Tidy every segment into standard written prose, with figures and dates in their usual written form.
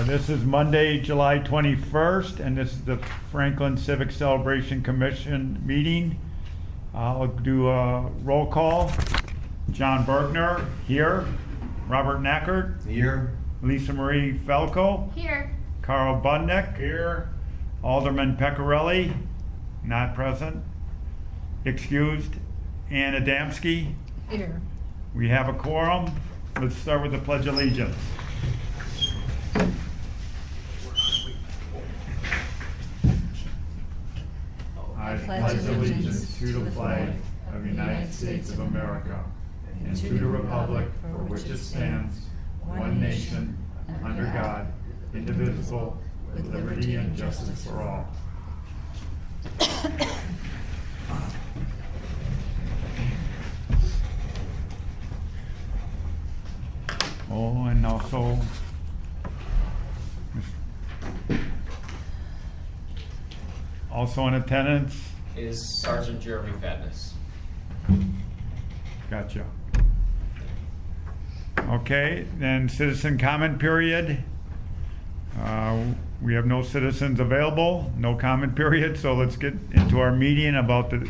This is Monday, July 21st, and this is the Franklin Civic Celebration Commission meeting. I'll do a roll call. John Bergner, here. Robert Nackert. Here. Lisa Marie Falco. Here. Carl Budnick. Here. Alderman Pecorelli, not present. Excused. Ann Adamski. Here. We have a quorum. Let's start with the Pledge of Allegiance. I pledge allegiance to the flag of the United States of America and to the republic for which it stands, one nation, under God, indivisible, with liberty and justice for all. Oh, and also in attendance. Is Sergeant Jeremy Fadness. Gotcha. Okay, then citizen comment period. We have no citizens available, no comment period, so let's get into our meeting about the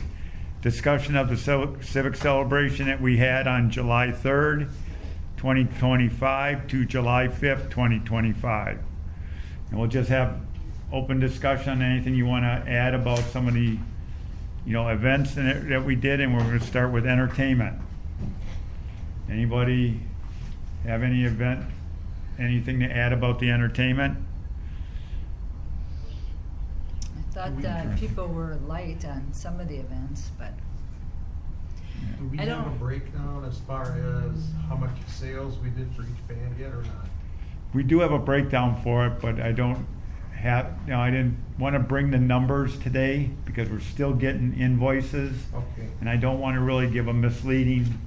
discussion of the civic celebration that we had on July 3rd, 2025 to July 5th, 2025. And we'll just have open discussion on anything you want to add about some of the events that we did, and we're going to start with entertainment. Anybody have anything to add about the entertainment? I thought people were light on some of the events, but Do we I have a don't- breakdown as far as how much sales we did for each band yet or not? We do have a breakdown for it, but I don't have, I didn't want to bring the numbers today because we're still getting invoices. Okay. And I don't want to really give a misleading,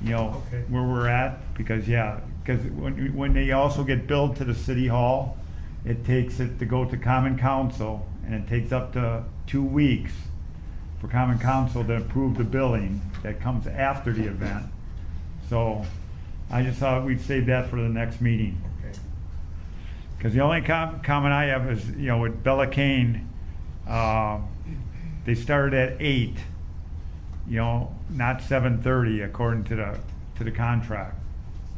Okay. where we're at, because when they also get billed to the city hall, it takes it to go to common council, and it takes up to 2 weeks for common council to approve the billing that comes after the event. So I just thought we'd save that for the next meeting. Okay. Because the only comment I have is, with Bella Kane, they started at 8, not 7:30 according to the contract.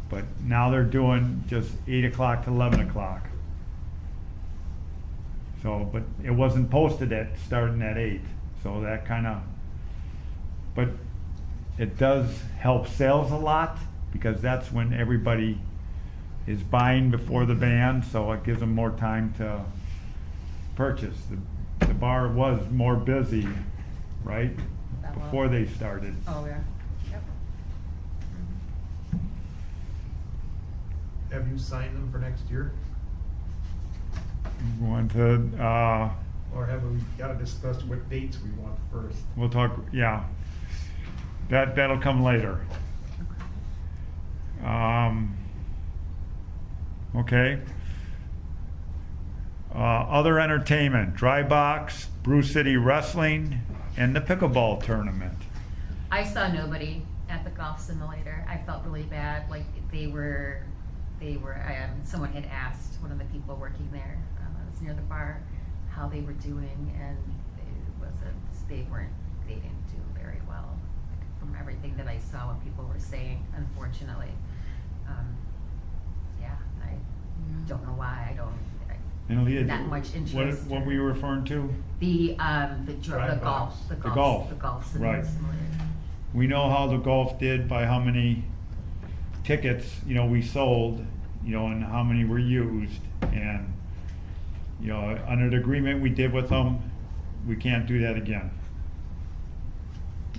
But now they're doing just 8 o'clock to 11 o'clock. So, but it wasn't posted at starting at 8. So that but it does help sales a lot, because that's when everybody is buying before the band, so it gives them more time to purchase. The bar was more busy, right? Before they started. Oh, yeah. Yep. Have you signed them for next year? We want to, Or have we got to discuss what dates we want first? we'll talk, yeah. That'll come later. Okay. Other entertainment, Dry Box, Brew City Wrestling, and the pickleball tournament. I saw nobody at the golf simulator. I felt really bad. Like someone had asked one of the people working there, it was near the bar, how they were doing, and they didn't do very well. Like, from everything that I saw, what people were saying, unfortunately. Yeah, I don't know why. And Leah, Not much interest. What were you referring to? The Dry golf, box. the The golf golf. simulator. Right. We know how the golf did by how many tickets, we sold, and how many were used. And, under the agreement we did with them, we can't do that again.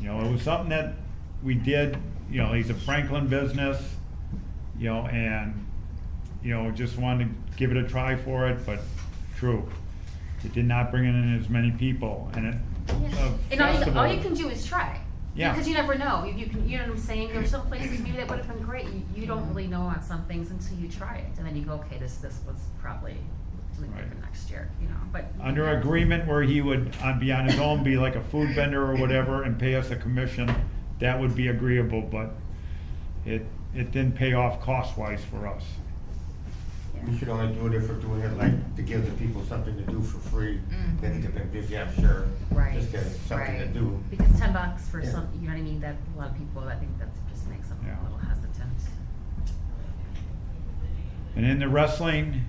It was something that we did, he's a Franklin business, and, just wanted to give it a try for it, but true. It did not bring in as many people, and And all you can do is try. Yeah. Because you never know. You know what I'm saying? There's some places maybe that would have been great. You don't really know on some things until you try it, and then you go, okay, this was probably something Right. different next year, But Under agreement where he would be on his own, be like a food vendor or whatever, and pay us a commission, that would be agreeable, but it didn't pay off cost-wise for us. Yeah. should only do it if we're doing it like to give the people something to do for free. They need to be busy, I'm sure. Right. Just get something to right. do. Because $10 for Yeah. some, you know what I mean, that a lot of people, I think that just makes them Yeah. a little hesitant. And in the wrestling,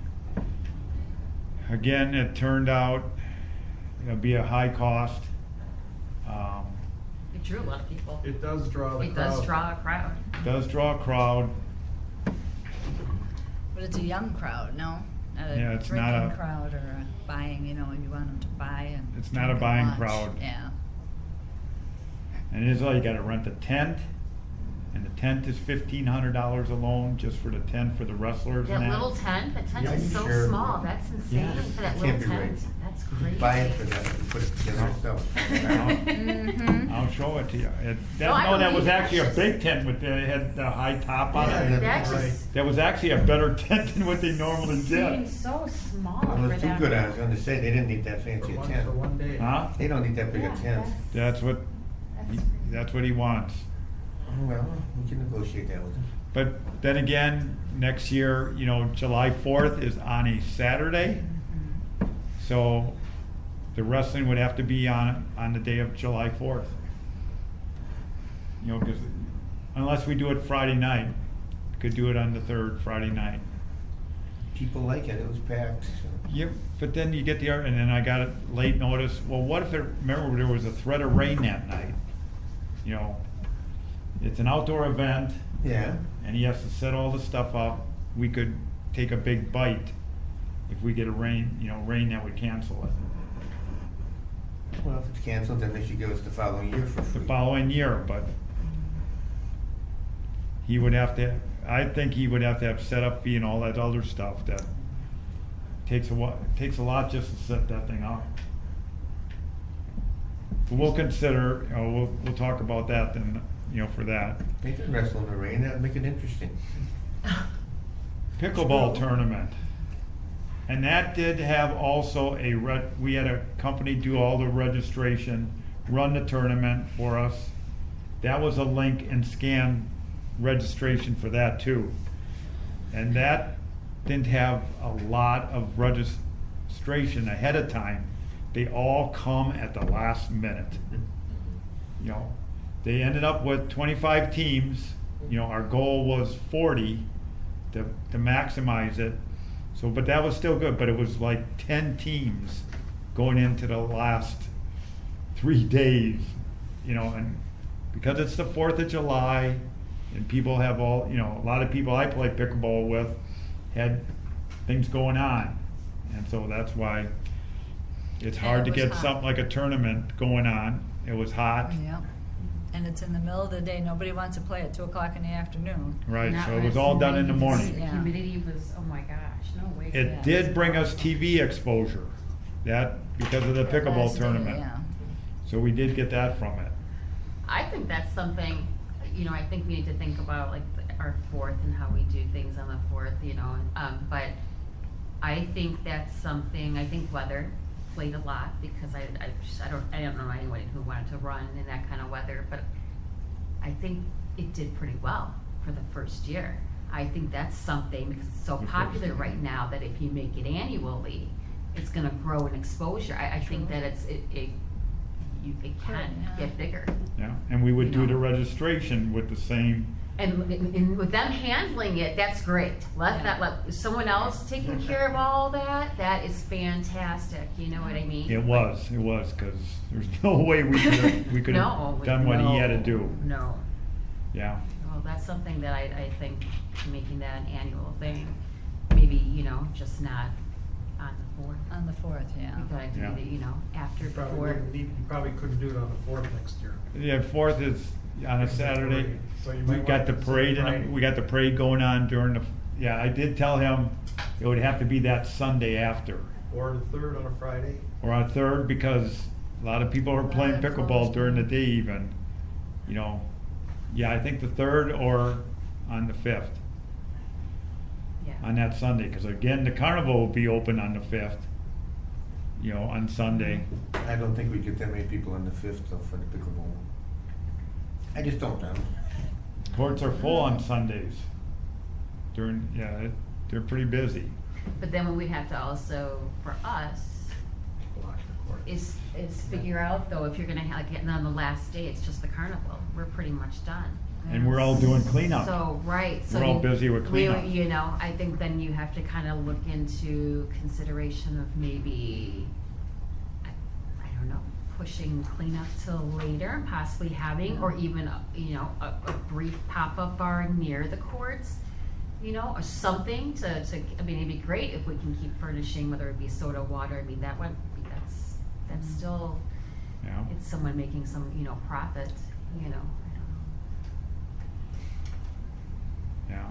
again, it turned out it'll be a high cost. It drew a lot of people. It does draw the It crowd. does draw a crowd. Does draw a crowd. But it's a young crowd, no? Not a Yeah, it's not drinking a- crowd or a buying, you know, you want them to buy and. It's not a drink and buying watch. crowd. Yeah. And it is all, you gotta rent a tent, and the tent is $1,500 alone, just for the tent for the wrestlers That and that. little tent, that tent Yeah, is you so sure? small, that's insane Yeah. for that That little can't be tent. right. That's You crazy. buy it for that, you put it together yourself. Mm-hmm. I'll show it to you. No, I That was believe actually a that's big just- tent with, it had the high top on Yeah, it. That's Right. just That was actually a better tent than what they normally get. seems so small Well, for it's too that. good, I was gonna say, they didn't need that For fancy a one, tent. for one day. Huh? They don't need that big a Yeah, tent. That's what, that's that's what he wants. Well, we can negotiate that with them. But then again, next year, July 4th is on a Saturday. So the wrestling would have to be on the day of July 4th. Because unless we do it Friday night, could do it on the 3rd, Friday night. People like it, it was packed, so. Yep, but then you get and then I got a late notice, well, what if remember there was a threat of rain that night? It's an outdoor event, Yeah, and he has to set all the stuff up. We could take a big bite if we get rain that would cancel it. well, if it's canceled, then they should give us the following year for The free. following year, but he would have to, I think he would have to have setup fee and all that other stuff that takes a lot just to set that thing up. But we'll consider, we'll talk about that then, for that. They can wrestle in the rain, that'd make it interesting. Pickleball tournament. And that did have also we had a company do all the registration, run the tournament for us. That was a link and scan registration for that too. And that didn't have a lot of registration ahead of time. They all come at the last minute. They ended up with 25 teams. Our goal was 40 to maximize it. So, but that was still good, but it was like 10 teams going into the last 3 days, and because it's the 4th of July and people have a lot of people I play pickleball with had things going on. And so that's why it's And hard it to was get hot. something like a tournament going on. It was hot, Yep. And it's in the middle of the day, nobody wants to play at 2:00 in the afternoon. right? Not So it when was it's all done in the 90s. morning. The Yeah. humidity was, oh my gosh, no way. It Yeah. did bring us TV exposure, that because of the pickleball Last day, tournament. Yeah. So we did get that from it. I think that's something, I think we need to think about like our 4th and how we do things on the 4th, but I think that's something, I think weather played a lot because I don't know anyone who wanted to run in that kind of weather, but I think it did pretty well for the first year. I think that's something because it's so The first popular year. right now that if you make it annually, it's gonna grow in exposure. I think that it can Yeah. get bigger. Yeah, and we would You do know. the registration with the same, And with them handling it, that's great. Let someone else taking care of all that. That is fantastic. You know what I mean? it was, because there's no way we could No, have done what he had to no, do. No. Yeah, Well, that's something that I think making that an annual thing, maybe, just not on the 4th. On the 4th, yeah. We gotta do Yeah. the, after, You probably before. wouldn't need, you probably couldn't do it on the 4th next year. yeah, 4th is on a Saturday. So you We might got want the to parade, consider and Friday. we got the parade going on during I did tell him it would have to be that Sunday after, Or the 3rd on a Friday. or on 3rd, because a lot of people are playing Lot of pickleball closed during the games. day even, Yeah, I think the 3rd or on the 5th, Yeah. on that Sunday, because again, the carnival will be open on the 5th, on Sunday. I don't think we get that many people on the 5th though for the pickleball. I just don't know. Courts are full on Sundays. They're pretty busy. But then what we'd have to also, for us, Block the court. is figure out though, if you're gonna have, like, on the last day, it's just the carnival, we're pretty much done. And we're all doing cleanup. So, right, so. We're all you- busy with cleanup. You know, I think then you have to kind of look into consideration of maybe, I don't know, pushing cleanup till later, possibly having, or even, you know, a brief pop-up bar near the courts, you know, or something to, I mean, it'd be great if we can keep furnishing, whether it be soda, water, I mean, that's still, Yeah. it's someone making some, you know, profit, you know, I don't know. Yeah.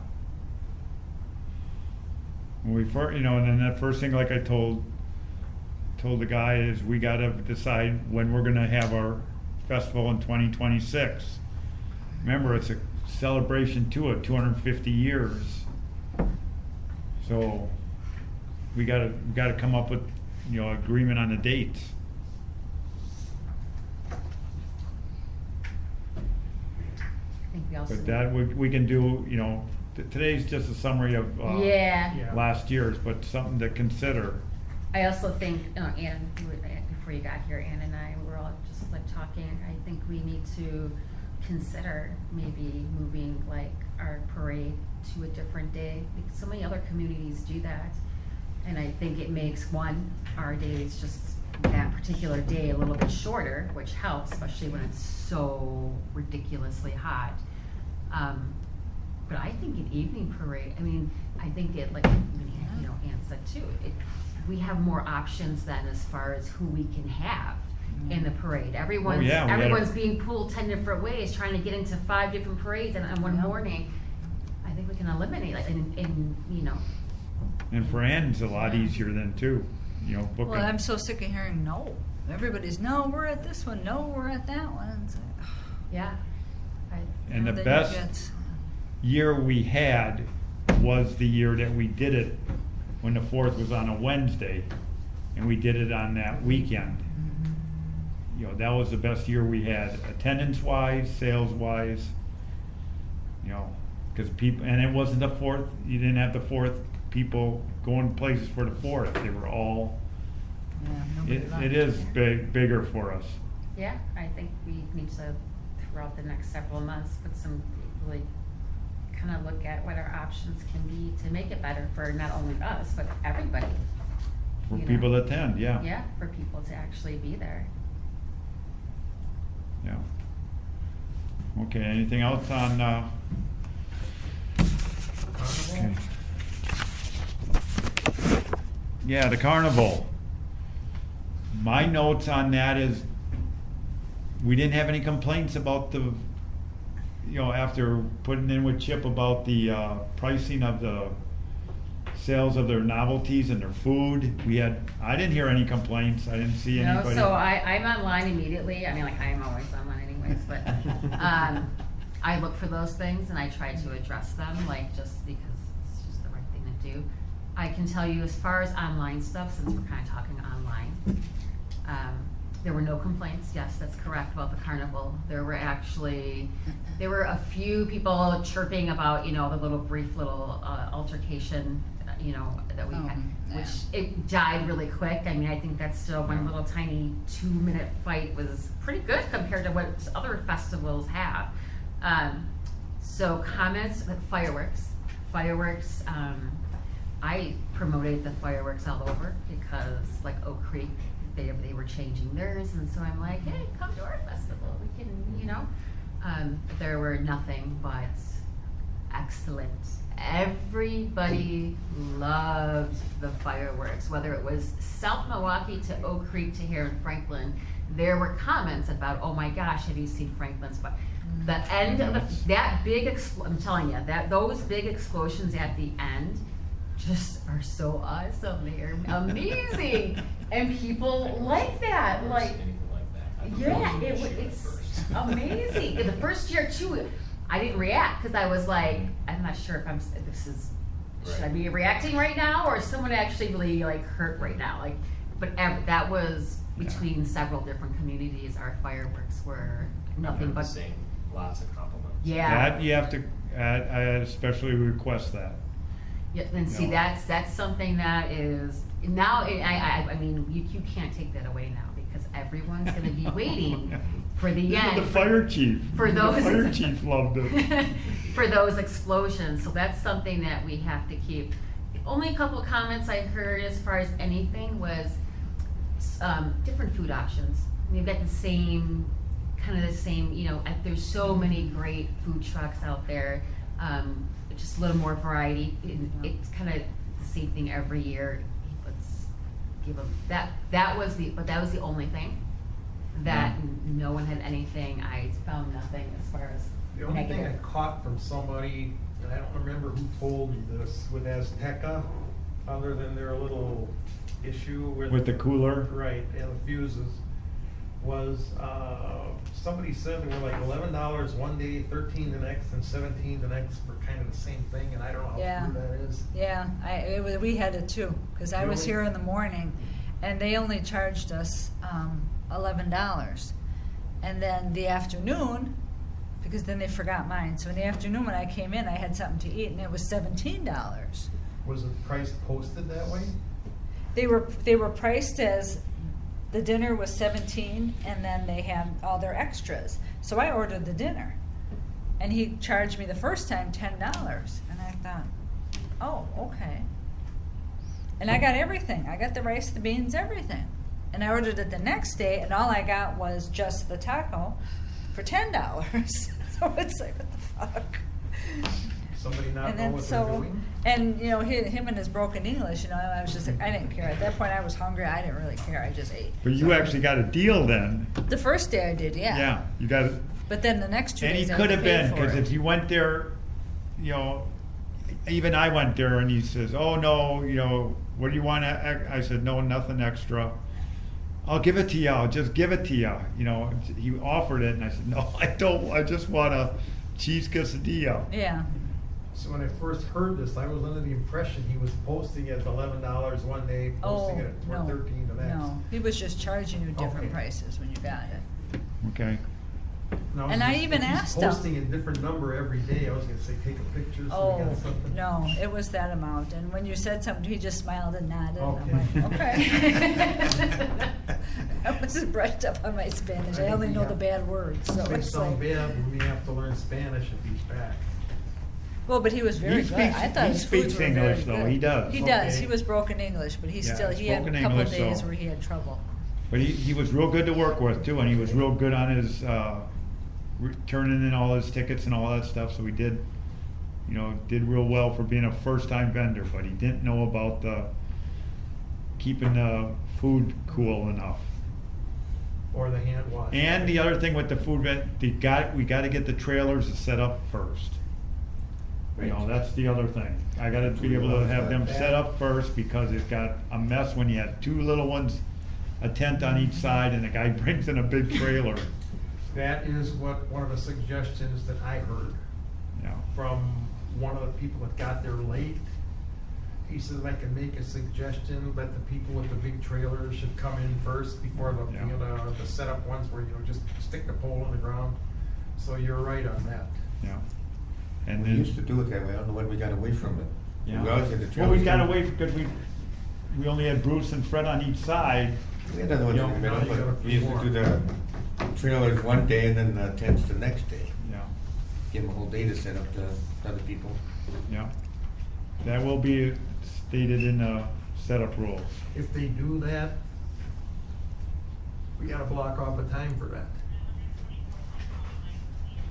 When we first, you know, and then that first thing, like I told the guy, is we gotta decide when we're gonna have our festival in 2026. Remember, it's a celebration too of 250 years. So we gotta come up with, you know, agreement on the dates. I think we also. But that we can do, you know, today's just a summary of Yeah. Yeah. last year's, but something to consider. I also think, Ann, before you got here, Ann and I were all just like talking, I think we need to consider maybe moving like our parade to a different day, because so many other communities do that. And I think it makes our days just that particular day a little bit shorter, which helps, especially when it's so ridiculously hot. But I think an evening parade, I mean, I think it, like, you know, Ann said too, we have more options then as far as who we can have in the parade. Everyone's, yeah, we had a- everyone's being pulled 10 different ways, trying to get into 5 different parades on one Yep. morning. I think we can eliminate, like, in you know, And for Ann, it's a lot easier than too, you know, booking. Well, I'm so sick of hearing no. Everybody's, no, we're at this one, no, we're at that one. It's like, yeah. And the then you best get- year we had was the year that we did it when the 4th was on a Wednesday, and we did it on that weekend. You know, that was the best year we had, attendance-wise, sales-wise, you know, because people, and it wasn't the 4th, you didn't have the 4th people going places for the 4th, they were all, Yeah, nobody it liked is bigger for us. Yeah, I think we need to, throughout the next several months, put some, really kind of look at what our options can be to make it better for not only us, but everybody. For you know. people to attend, yeah. Yeah, for people to actually be there. Yeah. Okay, anything else on, Carnival? okay. Yeah, the carnival. My notes on that is, we didn't have any complaints about the, you know, after putting in with Chip about the pricing of the sales of their novelties and their food. I didn't hear any complaints, I didn't see No, anybody. so I'm online immediately, I mean, like, I'm always online anyways, but, I look for those things and I try to address them, like, just because it's just the right thing to do. I can tell you, as far as online stuff, since we're kind of talking online, there were no complaints, yes, that's correct, about the carnival. There were a few people chirping about, you know, the little brief little altercation, you know, that we had, yeah. which it died really quick. I mean, I think that's still one little tiny 2-minute fight was pretty good compared to what other festivals have. So comments, fireworks, I promoted the fireworks all over because, like, Oak Creek, they were changing theirs, and so I'm like, hey, come to our festival, we can, you know. There were nothing but excellent. Everybody loved the fireworks, whether it was South Milwaukee to Oak Creek to here in Franklin. There were comments about, oh my gosh, have you seen Franklin's? But the end of that big, I'm telling you, those big explosions at the end just are so awesome. They're amazing, and people like that. Never Like, seen anything like that. I thought yeah, it was it's first. amazing. And the first year too, I didn't react because I was like, I'm not sure if this is, should I be reacting right now, or is someone actually really like hurt right now? Like, but that was between several different communities. Our fireworks were nothing I've but seen lots of compliments. yeah. That, you have to, I especially request that. Yeah, then see, No. that's something that is, now, I mean, you can't take that away now, because everyone's gonna be waiting for the Even end. the fire chief. For those. The fire chief loved it. For those explosions, so that's something that we have to keep. The only couple comments I heard as far as anything was, different food options. We've got the same, there's so many great food trucks out there, just a little more variety. It's kind of the same thing every year. Let's give them, that was the only thing that no one had anything. I found nothing as far as The only thing I negative. caught from somebody, and I don't remember who told me this, with Azteca, other than their little issue With the cooler. Right, and the fuses, was, somebody said they were like $11 one day, 13 the next, and 17 the next for kind of the same thing, and I don't know Yeah. how true that is. Yeah, we had it too, because I was Really? here in the morning, and they only charged us $11. And then the afternoon, because then they forgot mine, so in the afternoon when I came in, I had something to eat, and it was $17. Was the price posted that way? They were priced as the dinner was 17, and then they had all their extras. So I ordered the dinner, and he charged me the first time $10, and I thought, oh, okay. And I got everything. I got the rice, the beans, everything. And I ordered it the next day, and all I got was just the taco for $10. So it's like, what the fuck? Somebody not And know then what they're so, doing? and him and his broken English, I was just like, I didn't care. At that point, I was hungry. I didn't really care. I just ate. But you actually got a deal then. The first day I did, yeah. Yeah, you got it. But then the next 2 And he days I could had have to pay been, for because it. if you went there, even I went there and he says, oh no, what do you want? I said, no, nothing extra. I'll give it to you. I'll just give it to you. He offered it and I said, no, I don't. I just want a cheese quesadilla. Yeah. So when I first heard this, I was under the impression he was posting it at $11 one day, posting Oh, it at no. 13 the next. No. He was just charging you different Okay. prices when you got it. Okay. Now, And I if even he's asked him. posting a different number every day, I was gonna say, take a picture so we Oh, got something. no, it was that amount. And when you said something, he just smiled and nodded. And I'm like, Okay. okay. I wasn't brushed up on my Spanish. I only know the bad words, so May it's sound like, bad, we may have to learn Spanish if he's back. well, but he was very He good. speaks- I thought he his speaks foods were English, very though. good. He does. He does. Okay. He was broken English, but he Yeah, he had a spoken couple English, days so- where he had trouble. But he was real good to work with too, and he was real good on his turning in all his tickets and all that stuff. So he did real well for being a first-time vendor. But he didn't know about keeping the food cool enough. Or the hand wash. And the other thing with the food we got to get the trailers set up first. That's the other thing. I got to be able to have them set up first because it got a mess when you had two little ones, a tent on each side, and the guy brings in a big trailer. That is one of the suggestions that I heard Yeah. from one of the people that got there late. He says, if I can make a suggestion, that the people with the big trailers should come in first before the the setup ones where, just stick the pole in the ground. So you're right on that. Yeah. And We then, used to do it that way. I don't know when we got away from it. yeah. We always had the Well, we trailers got come- away because we only had Bruce and Fred on each side. We had other ones in the Yeah, middle, now you got a but we few used to more. do the trailers one day and then the tents the next day. Yeah. Give them a whole day to set up the other people. Yeah. That will be stated in the setup rules. If they do that, we gotta block off a time for that.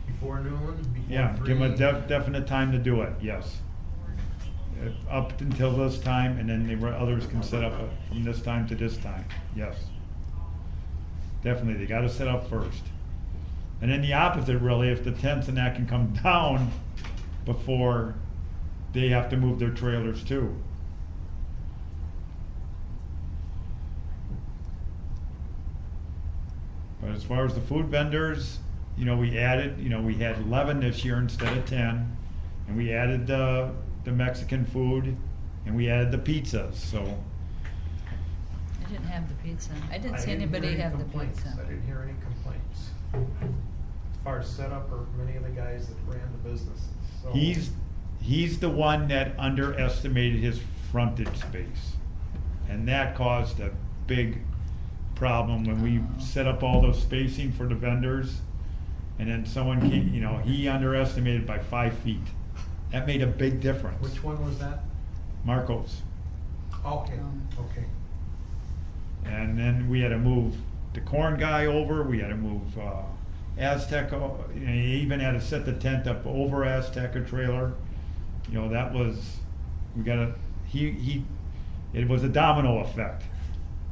Before noon, before Yeah, 3. give them a definite time to do it, yes. Up until this time, and then others can set up from this time to this time, yes. Definitely, they gotta set up first. And then the opposite, really, if the tents and that can come down before they have to move their trailers too. But as far as the food vendors, we added, we had 11 this year instead of 10. And we added the Mexican food, and we added the pizzas, so. I didn't have the pizza. I didn't I see didn't anybody hear any have the complaints. pizza. I didn't hear any complaints. As far as setup or from any of the guys that ran the businesses. So he's the one that underestimated his frontage space. And that caused a big problem when we set up all those spacing for the vendors. And then someone came, you know, he underestimated by 5 feet. That made a big difference. Which one was that? Marcos. Okay, okay. And then we had to move the corn guy over, we had to move Aztec, you know, he even had to set the tent up over Azteca trailer. You know, that was, we gotta, it was a domino effect.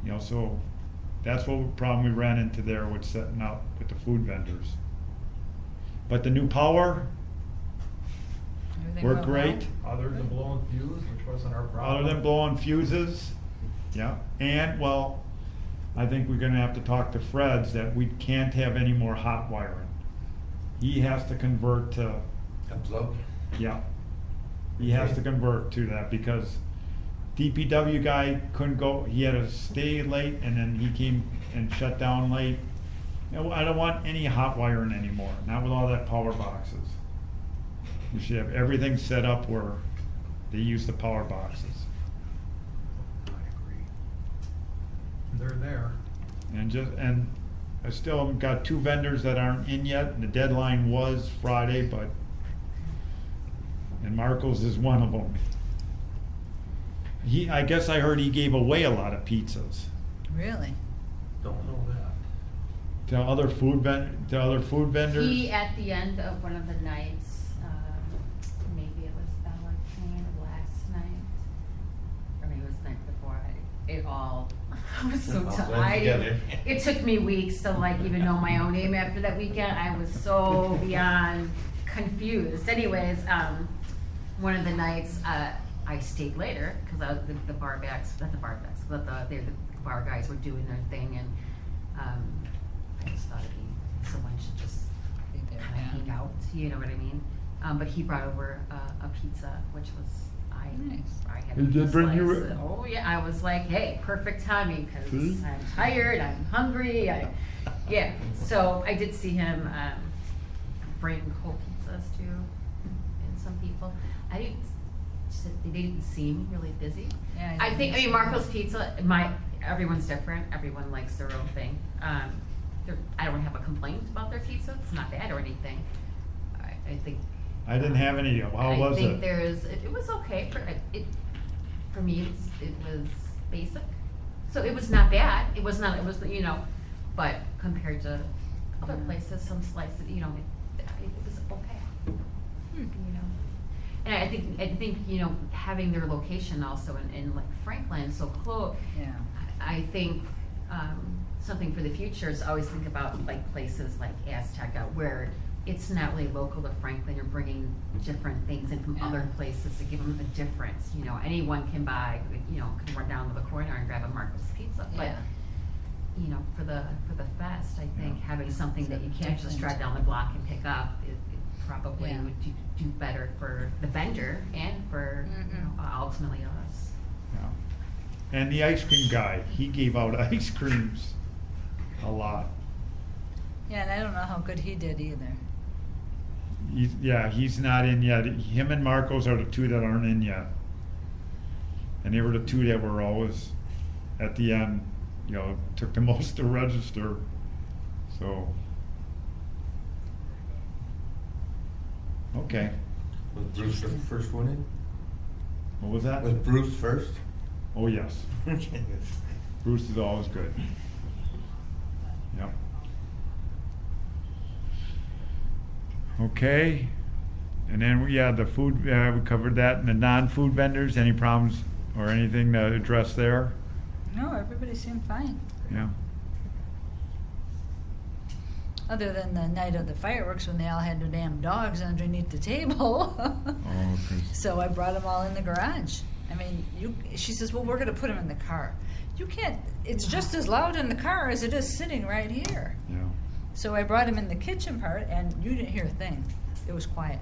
You know, so that's what problem we ran into there with setting up with the food vendors. But the new power Everything worked went well? great. Other than blowing fuse, which wasn't our problem. Other than blowing fuses, yeah, and well, I think we're gonna have to talk to Fred's that we can't have any more hot wiring. He has to convert to, A plug? yeah, he has to convert to that because DPW guy couldn't go, he had to stay late and then he came and shut down late. You know, I don't want any hot wiring anymore, not with all that power boxes. We should have everything set up where they use the power boxes. I agree. They're there. And I still got 2 vendors that aren't in yet, and the deadline was Friday, and Marcos is one of them. I guess I heard he gave away a lot of pizzas Really? Don't know that. to other food vendors. He, at the end of one of the nights, maybe it was Bella King last night, or maybe it was the night before, I was so All tired. blend together. It took me weeks to like even know my own name after that weekend. I was so beyond confused. Anyways, one of the nights, I stayed later because the bar guys were doing their thing, and I just thought someone should just kind of hang out, you know what I mean? But he brought over a pizza, which was Nice. I had He a did bring you slice. a- Oh yeah, I was like, hey, perfect timing because See? I'm tired, I'm hungry, yeah. So I did see him bring whole pizzas too, and some people. They didn't seem really busy. Yeah, I mean, Marco's Pizza, everyone's different. Everyone likes their own thing. I don't have a complaint about their pizza. It's not bad or anything. I think. I didn't have any. How was I think it? it was okay for me. It was basic, so it was not bad. It was you know, but compared to other places, some slices, you know, it was okay. You know. And I think you know, having their location also in like Franklin, so close. Yeah. I think something for the future is always think about like places like Azteca where it's not really local to Franklin. You're bringing different things in from Yeah. other places to give them a difference. You know, anyone can buy. You know, can run down to the corner and grab a Marcos pizza. But Yeah. you know, for the fest, I think Yeah. having something that you can't just drive down the block and pick up, it probably Yeah. would do better for the vendor and for you know, ultimately us. Yeah. And the ice cream guy, he gave out ice creams a lot. Yeah, and I don't know how good he did either. He's not in yet. Him and Marcos are the 2 that aren't in yet. And they were the 2 that were always at the end, you know, took the most to register. So, okay. Was Bruce the first one in? What was that? Was Bruce first? Oh, yes. Bruce is always good. Yep. Okay. And then, the food, we covered that. And the non-food vendors, any problems or anything to address there? No, everybody seemed fine. Yeah. Other than the night of the fireworks when they all had their damn dogs underneath the table. Oh, okay. So I brought them all in the garage. I mean, she says, well, we're going to put them in the car. You can't, it's just as loud in the car as it is sitting right here. Yeah. So I brought them in the kitchen part, and you didn't hear a thing. It was quiet.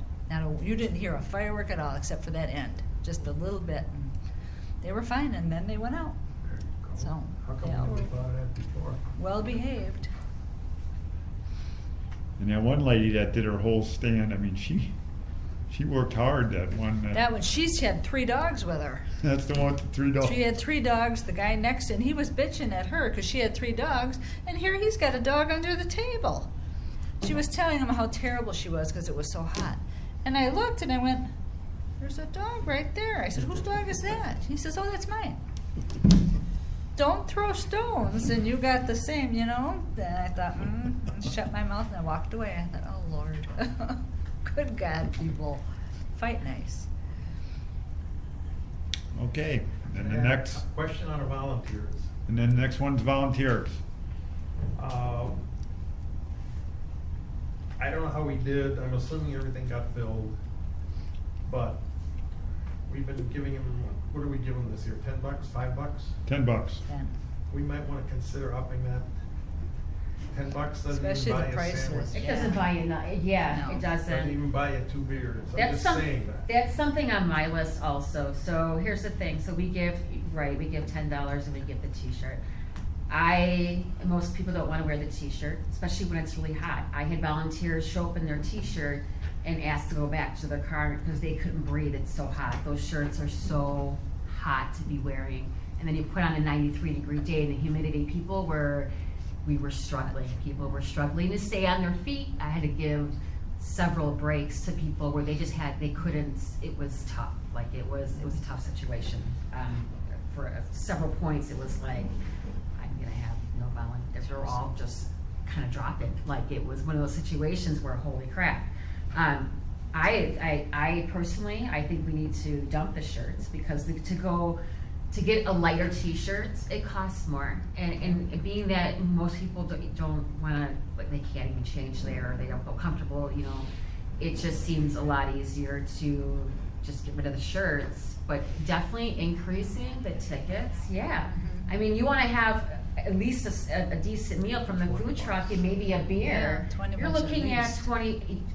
You didn't hear a firework at all, except for that end, just a little bit. And they were fine, and then they went out. There you go. So, How come yeah. we never thought of that before? Well behaved. And that one lady that did her whole stand, I mean, she She worked hard, that one. That one, she's had 3 dogs with her. That's the one with the 3 dogs. She had 3 dogs. The guy next to, and he was bitching at her because she had 3 dogs, and here he's got a dog under the table. She was telling him how terrible she was because it was so hot. And I looked and I went, "There's a dog right there." I said, "Whose dog is that?" He says, "Oh, that's mine." Don't throw stones, and you got the same, you know. Then I thought, shut my mouth, and I walked away. I thought, oh Lord, good God, people, fight nice. Okay, then the And next, a question on our volunteers. and then the next one's volunteers. I don't know how we did, I'm assuming everything got filled, but we've been giving them, what are we giving them this year, $10, $5? $10. Then, We might wanna consider upping that. $10 doesn't Especially even the buy a prices. sandwich. It Yeah. doesn't buy you, yeah, No. it Doesn't doesn't. even buy you 2 beers, I'm That's just some, saying that. that's something on my list also. So here's the thing, so we give, right, we give $10 and we give the t-shirt. Most people don't wanna wear the t-shirt, especially when it's really hot. I had volunteers show up in their t-shirt and ask to go back to their car because they couldn't breathe, it's so hot. Those shirts are so hot to be wearing. And then you put on a 93-degree day and the humidity, we were struggling. People were struggling to stay on their feet. I had to give several breaks to people where they couldn't, it was tough. Like it was a tough situation. For several points, it was like, I'm gonna have no volunteers. They're all just kind of dropping. Like it was one of those situations where, holy crap. I personally, I think we need to dump the shirts because to get a lighter t-shirt, it costs more. And being that most people don't wanna, like they can't even change there, or they don't feel comfortable, you know, it just seems a lot easier to just get rid of the shirts, but definitely increasing the tickets, yeah. I mean, you wanna have at least a decent meal from the food truck and maybe a beer. Yeah, 20 You're bucks at looking at least.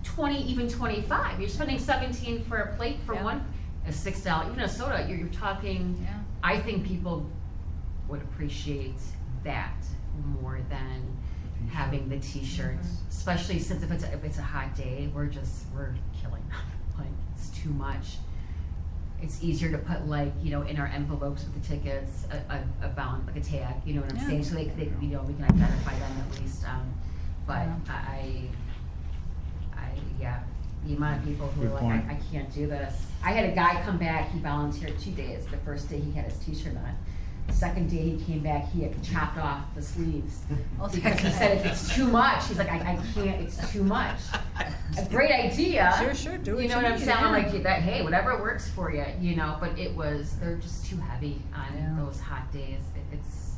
20, even 25. You're spending 17 for a plate for Yeah. one, a $6, even a soda, you're talking, Yeah. I think people would appreciate that more than having the t-shirts, especially since if it's a hot day, we're killing them. Like, it's too much. It's easier to put, like, you know, in our envelopes with the tickets, a bound, like a tag, you know what I'm Yeah. saying? So they, you know, we can identify them at least, but Yeah. yeah, the amount of people who Good are like, point. I can't do this. I had a guy come back, he volunteered 2 days. The first day he had his t-shirt on. The second day he came back, he had chopped off the sleeves. Oh, Because he said it's too much. He's like, I can't, it's too much. A great idea. Sure, do what You know you what I'm need, saying? I'm yeah. like, that, hey, whatever works for you, you know, but they're just too heavy on Yeah. those hot days. It's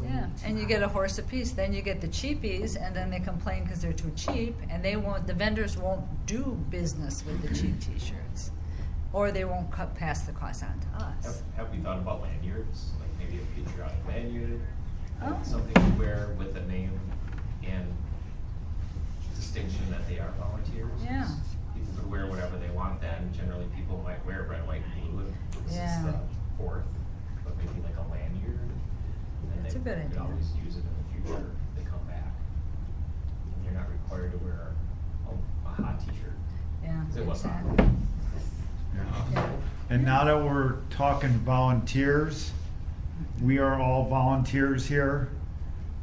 way Yeah, too and you hot. get a horse apiece, then you get the cheapies, and then they complain because they're too cheap, and the vendors won't do business with the cheap t-shirts. Or they won't pass the cost on to us. Have we thought about lanyards, like maybe a patriotic lanyard, Oh. something to wear with a name and distinction that they are volunteers? Yeah. People could wear whatever they want then, generally people might wear red, white, and blue, if this Yeah. is the 4th, but maybe like a lanyard. And That's a good They idea. could always use it in the future if they come back. And you're not required to wear a hot t-shirt. Yeah, 'Cause it was hot. exactly. Yeah. And now that we're talking volunteers, we are all volunteers here.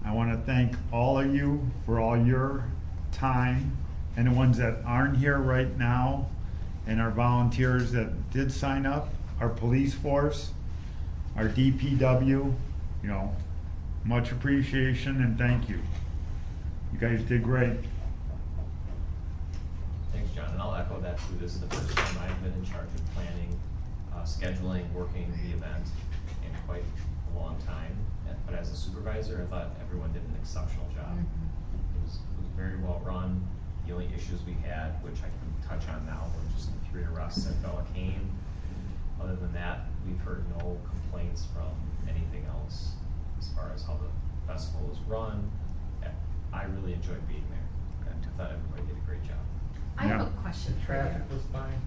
I want to thank all of you for all your time, and the ones that aren't here right now, and our volunteers that did sign up, our police force, our DPW, you know, much appreciation and thank you. You guys did great. Thanks, John, and I'll echo that too. This is the first time I've been in charge of planning, scheduling, working the event in quite a long time. But as a supervisor, I thought everyone did an exceptional job. It was very well run. The only issues we had, which I can touch on now, were just the 3 arrests at Bella Cane. Other than that, we've heard no complaints from anything else as far as how the festival is run. I really enjoyed being there. I thought everybody did a great job. I have Yeah. a question for Traffic you. was fine.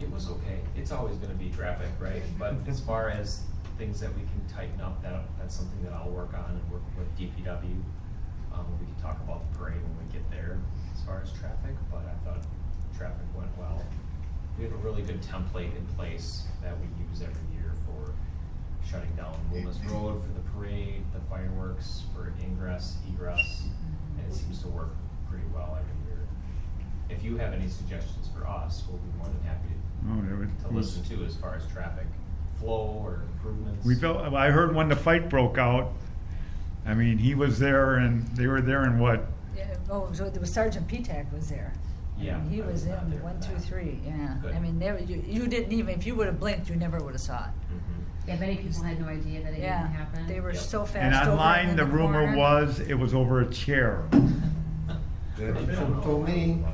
It was okay. It's always gonna be traffic, right? But as far as things that we can tighten up, that's something that I'll work on and work with DPW. We can talk about the parade when we get there as far as traffic, but I thought traffic went well. we have a really good template in place that we use every year for shutting down Loomis Road for the parade, the fireworks, for ingress, egress, and it seems to work pretty well every year. If you have any suggestions for us, we'll be more than happy to listen to as far as traffic flow or improvements. I heard when the fight broke out, I mean, he was there and they were there in what? Yeah, oh, so there was Sergeant Petak was there. Yeah, And he I was was in not there for 1, 2, that. 3, yeah. Good. I mean, you didn't even, if you would have blinked, you never would have saw it. Mhm. Yeah, many people had no idea that it Yeah, didn't happen. they were Yep. so fast And over online, in the rumor corner. was it was over a chair. Someone told me,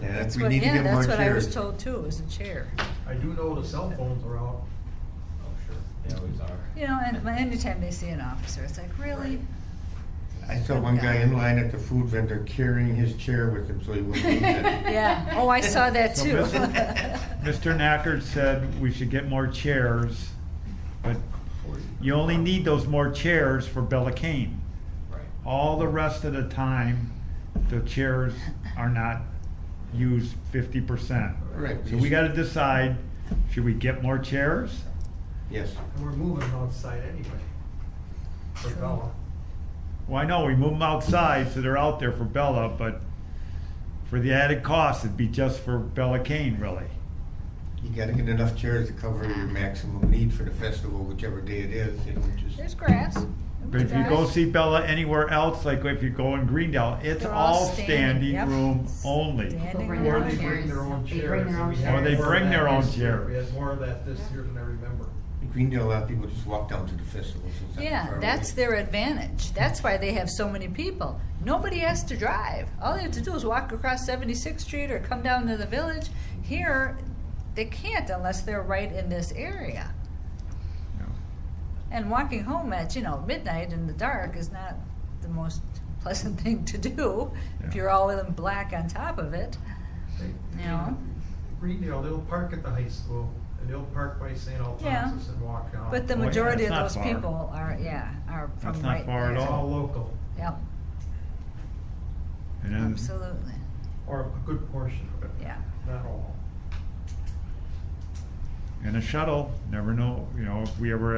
yeah, That's we what, need to yeah, get more that's what I was chairs. told too, it was a chair. I do know the cell phones are out. Oh, sure, they always are. You know, and anytime they see an officer, it's like, really? I saw one guy in line at the food vendor carrying his chair with him so he wouldn't lose it. Yeah, oh, I saw that So too. Mr. Knackert said we should get more chairs, but you only need those more chairs for Bella Cane. Right. All the rest of the time, the chairs are not used 50%. Right. So we gotta decide, should we get more chairs? Yes. And we're moving them outside anyway. For True. Bella. Well, I know, we move them outside, so they're out there for Bella, but for the added cost, it'd be just for Bella Cane, really. You gotta get enough chairs to cover your maximum need for the festival, whichever day it is, you know, just. There's grass. But if you go see Bella anywhere else, like if you go in Greendale, it's They're all all standing, standing yep. room only. People Standing bring Or their they own bring chairs. their own They chairs. bring their and own we chairs. had Or they more of bring that their own this year. chair. We had more of that this year than I remember. In Greendale, a lot of people just walk down to the festival, so it's not Yeah, far that's away. their advantage. That's why they have so many people. Nobody has to drive. All they have to do is walk across 76th Street or come down to the village. Here, they can't unless they're right in this area. Yeah. And walking home at, midnight in the dark is not the most pleasant thing to do if Yeah. you're all in black on top of it. You know? Greendale, they'll park at the high school and they'll park by St. Yeah. Alphonsus and walk down. But the Oh, yeah, majority it's of not those far. people are from That's not right far at there. It's all. all local, Yep, And then, absolutely. or a good portion of it. Yeah. Not all. and a shuttle, never know, if we ever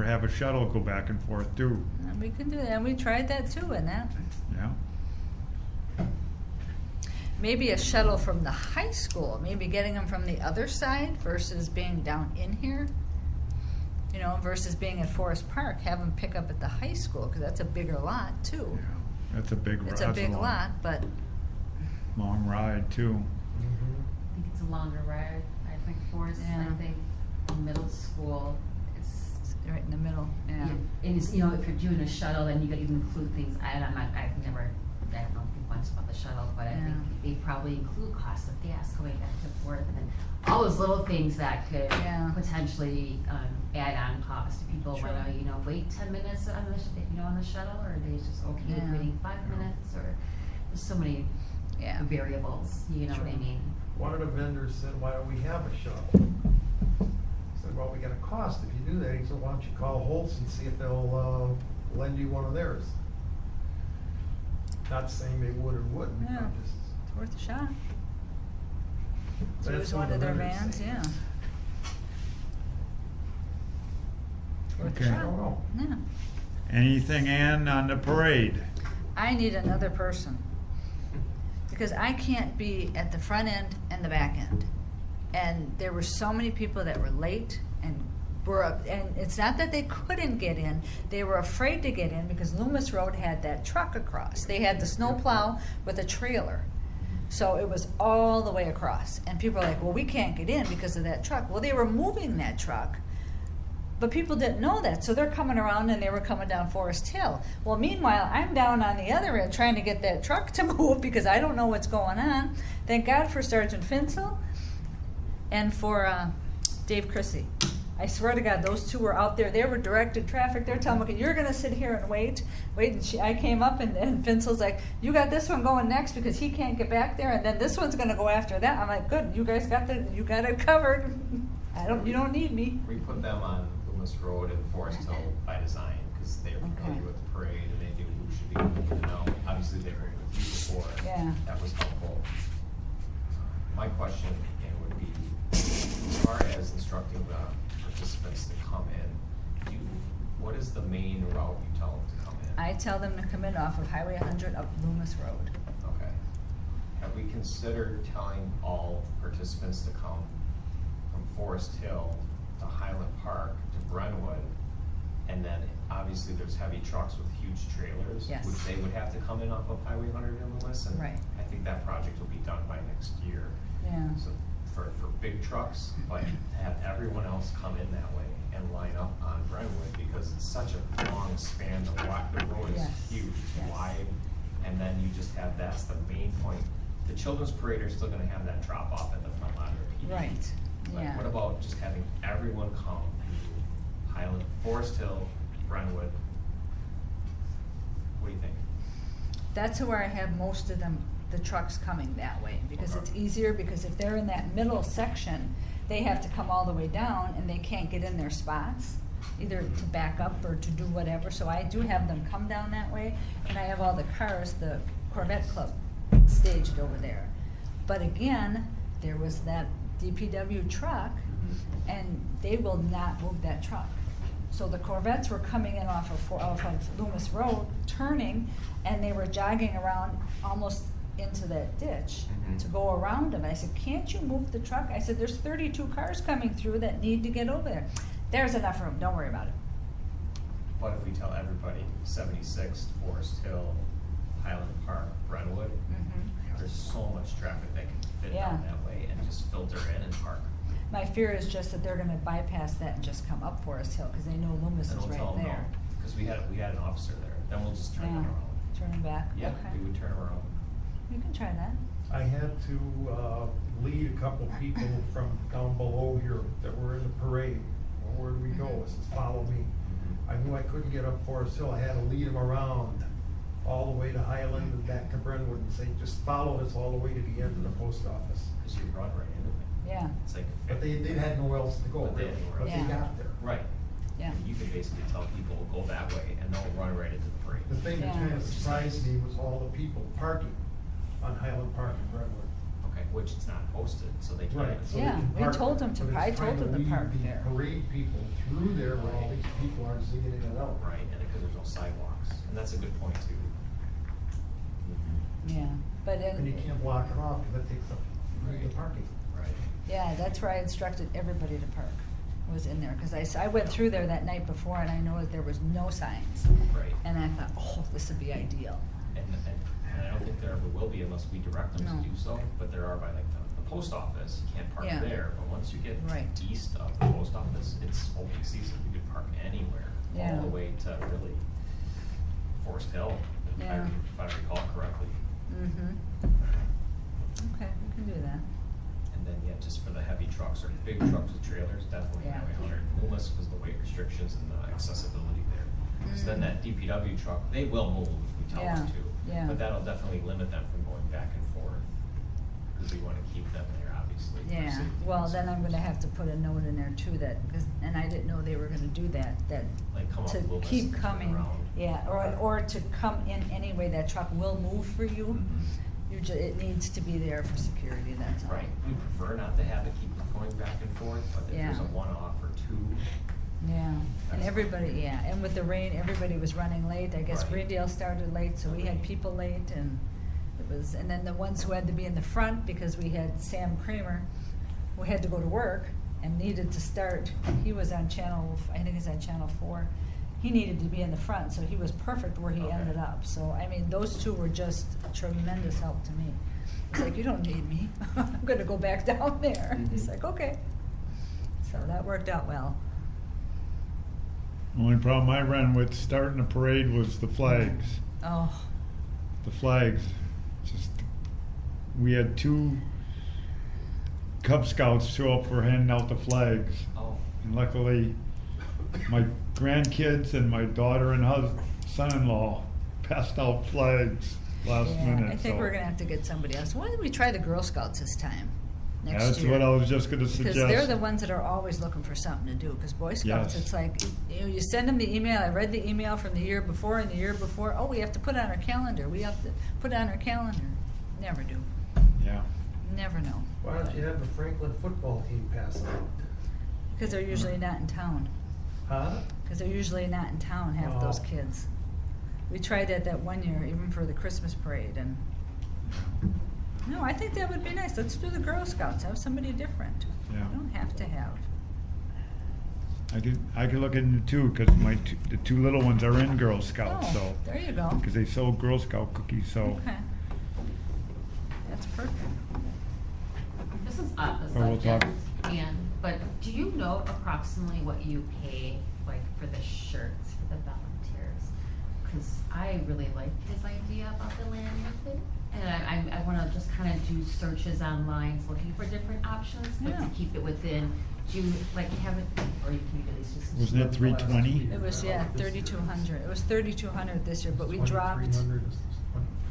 have a shuttle go back and forth too. And we can do that. And we tried that too, and that. Yeah. Maybe a shuttle from the high school, maybe getting them from the other side versus being down in here. Versus being at Forest Park, have them pick up at the high school, because that's a bigger lot too. Yeah. That's a big. It's a big lot, but Long ride too. I think it's a longer ride. I think Forest, Yeah. I think middle school is. it's right in the middle, yeah. And it's, if you're doing a shuttle, then you got to include things. I don't know much about the shuttle, but I think Yeah. they probably include cost of gas going back and forth and all those little things that could Yeah. potentially add on cost. Do people Sure. want to, wait 10 minutes on the shuttle, or are they just okay Yeah. with waiting 5 minutes, or there's so many Yeah. variables, you know what I Sure. mean? One of the vendors said, why don't we have a shuttle? I said, well, we got a cost if you do that. He said, why don't you call Holtz and see if they'll lend you one of theirs. Not saying they would or wouldn't, Yeah. but just. It's worth a shot. So it That's was what one the of their vendor's vans, saying. yeah. Worth a Okay. I shot. don't know. Yeah. Anything, Ann, on the parade? I need another person. Because I can't be at the front end and the back end. And there were so many people that were late and it's not that they couldn't get in, they were afraid to get in because Loomis Road had that truck across. They had the snowplow with a trailer. So it was all the way across. And people are like, well, we can't get in because of that truck. Well, they were moving that truck. But people didn't know that, so they're coming around and they were coming down Forest Hill. Well, meanwhile, I'm down on the other end trying to get that truck to move because I don't know what's going on. Thank God for Sergeant Finsel and for Dave Chrissy. I swear to God, those two were out there. They were directed traffic. They're telling me, okay, you're going to sit here and wait. And I came up and Finsel's like, you got this one going next because he can't get back there, and then this one's going to go after that. I'm like, good, you guys got it covered. You don't need me. We put them on Loomis Road and Forest Hill by design, because they're familiar Okay. with the parade and they knew who should be moving to know. Obviously, they were with you before. Yeah. That was helpful. My question again would be, as far as instructing the participants to come in, what is the main route you tell them to come in? I tell them to come in off of Highway 100 up Loomis Road. Okay. Have we considered telling all participants to come from Forest Hill to Highland Park to Brentwood? And then obviously there's heavy trucks with huge trailers, Yes. which they would have to come in off of Highway 100 in Lewis. And Right. I think that project will be done by next year. Yeah. So for big trucks, but to have everyone else come in that way and line up on Brentwood, because it's such a long span, the road is Yes. huge, it's Yes. wide, and then you just have, that's the main point. The children's parade are still gonna have that drop off at the front ladder of PD. Right, But yeah. what about just having everyone come to Highland, Forest Hill, Brentwood? What do you think? That's where I have most of them, the trucks coming that way, because Okay. it's easier, because if they're in that middle section, they have to come all the way down and they can't get in their spots, either to back up or to do whatever, so I do have them come down that way, and I have all the cars, the Corvette Club staged over there. But again, there was that DPW truck, and they will not move that truck. So the Corvettes were coming in off of Loomis Road, turning, and they were jogging around almost into that ditch Mhm. to go around them. I said, can't you move the truck? I said, there's 32 cars coming through that need to get over there. There's enough room, don't worry about it. What if we tell everybody 76th, Forest Hill, Highland Park, Brentwood? There's so much traffic that can fit down Yeah. that way and just filter in and park. My fear is just that they're gonna bypass that and just come up Forest Hill, cause they know Loomis And is we'll tell right them no, there. because we had an officer there, then we'll just turn them Yeah. around. Turn them back, Yeah, okay. we would turn around. You can try that. I had to lead a couple people from down below here that were in the parade. Well, where do we go? It says, follow me. I knew I couldn't get up Forest Hill. I had to lead them around all the way to Highland and back to Brentwood and say, just follow us all the way to the end of the post office. Because you run right into it. Yeah, It's like. But they had nowhere else to go, But they really, had nowhere but else. they Yeah. got there. Right. yeah. You can basically tell people, go that way, and they'll run right into the parade. The thing that Yeah. kind of surprised me was all the people parking on Highland Park in Brentwood. Okay, which it's not posted, so they can't. Right. so they Yeah, can we park told there, them to- but it's I told trying them to lead park the there. Parade people through there where all these people are zigging in and out. Right, and because there's no sidewalks, and that's a good point too. Yeah, but And you can't block it off because that takes up the parking. Right. yeah, that's where I instructed everybody to park, was in there, cause I went through there that night before and I noticed there was no signs. Right. And I thought, oh, this would be ideal. And I don't think there ever will be unless we direct them No. to do so, but there are by like the post office, you can't park Yeah. there, but once you get Right. east of the post office, it's open season, you can park anywhere, Yeah. all the way to really Forest Hill, Yeah. if I recall correctly. Mm-hmm. Okay, we can do that. And then, yeah, just for the heavy trucks or big trucks with trailers, definitely Yeah. Highway 100 Loomis because the weight restrictions and the accessibility there. So then that DPW truck, they will move if we tell them Mm. Yeah, to. yeah. But that'll definitely limit them from going back and forth, because we wanna keep them there, obviously. for Yeah, safety well, then concerns. I'm gonna have to put a note in there too that, and I didn't know they were gonna do that, Like come up to Loomis keep and turn coming, around. yeah, or to come in anyway, that truck will move for you. Mhm. It needs to be there for security, that's all. Right, we prefer not to have it keep going back and forth, but if there's Yeah. a one-off or two, Yeah, and That's everybody, fine. yeah, and with the rain, everybody was running late, I guess Right. Greendale started late, so we had Right. people late, and it was, and then the ones who had to be in the front, because we had Sam Kramer, who had to go to work and needed to start, he was on I think he's on channel 4, he needed to be in the front, so he was perfect where he Okay. ended up, so, I mean, those two were just a tremendous help to me. He's like, you don't need me, I'm gonna go back down there, he's Mhm. like, okay, so that worked out well. The only problem I ran with starting the parade was the flags. Oh, The flags. Just, we had 2 Cub Scouts show up for handing out the flags. oh, And luckily, my grandkids and my daughter and son-in-law passed out flags last yeah, minute. I think so- we're gonna have to get somebody else. Why don't we try the Girl Scouts this time, next That's year? what I was just gonna suggest. Because they're the ones that are always looking for something to do, because Boy Scouts, Yes. it's like, you send them the email, I read the email from the year before and the year before, oh, we have to put it on our calendar, we have to put it on our calendar. Never do. Yeah. Never know. Why don't you have the Franklin football team pass out? Because they're usually not in town. Huh? Because they're usually not in town, half those Oh. kids. We tried that one year, even for the Christmas parade, and no, I think that would be nice. Let's do the Girl Scouts, have somebody different. Yeah. You don't have to have. I could look into two, because the two little ones are in Girl Scouts, Oh, so. there you go. Because they sold Girl Scout cookies, so. Okay. That's perfect. This is off the Or we'll subject, talk- but do you know approximately what you pay, like, for the shirts for the volunteers? Cause I really like his idea about the lanyard thing, and I wanna just kinda do searches online, looking for different options, but to Yeah. keep it within, do you, like, have it, or you can at least just. Wasn't it 320? It was, yeah, 3,200. It was 3,200 this year, but we dropped, 300 is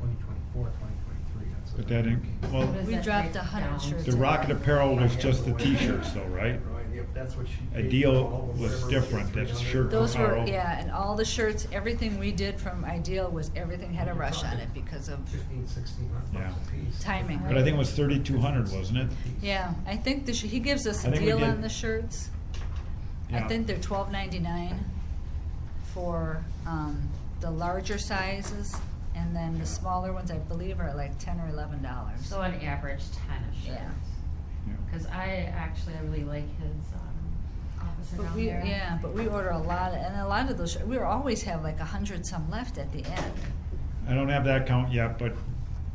2024, 2023, that's what. But that, well, What does we that dropped break 100 down? shirts. the Rocket Apparel was just the t-shirts though, right? Yep, that's what she paid. Ideal for all of them, was whatever, different. That's 300. shirt those were, Apparel. yeah, and all the shirts, everything we did from Ideal was, everything had a rush on it because of 15, 1600 bucks Yeah. a piece. timing. But I think it was 3,200, wasn't it? Yeah, I think he gives us I a think we deal did- on the shirts. I Yeah. think they're $12.99 for the larger sizes, and then the smaller ones, I believe, are like $10 or $11. So on average, 10 a shirt. Yeah. Yeah. Cause I really like his, officer But down we, there. yeah, but we order a lot, and a lot of those, we always have like 100 some left at the end. I don't have that count yet, but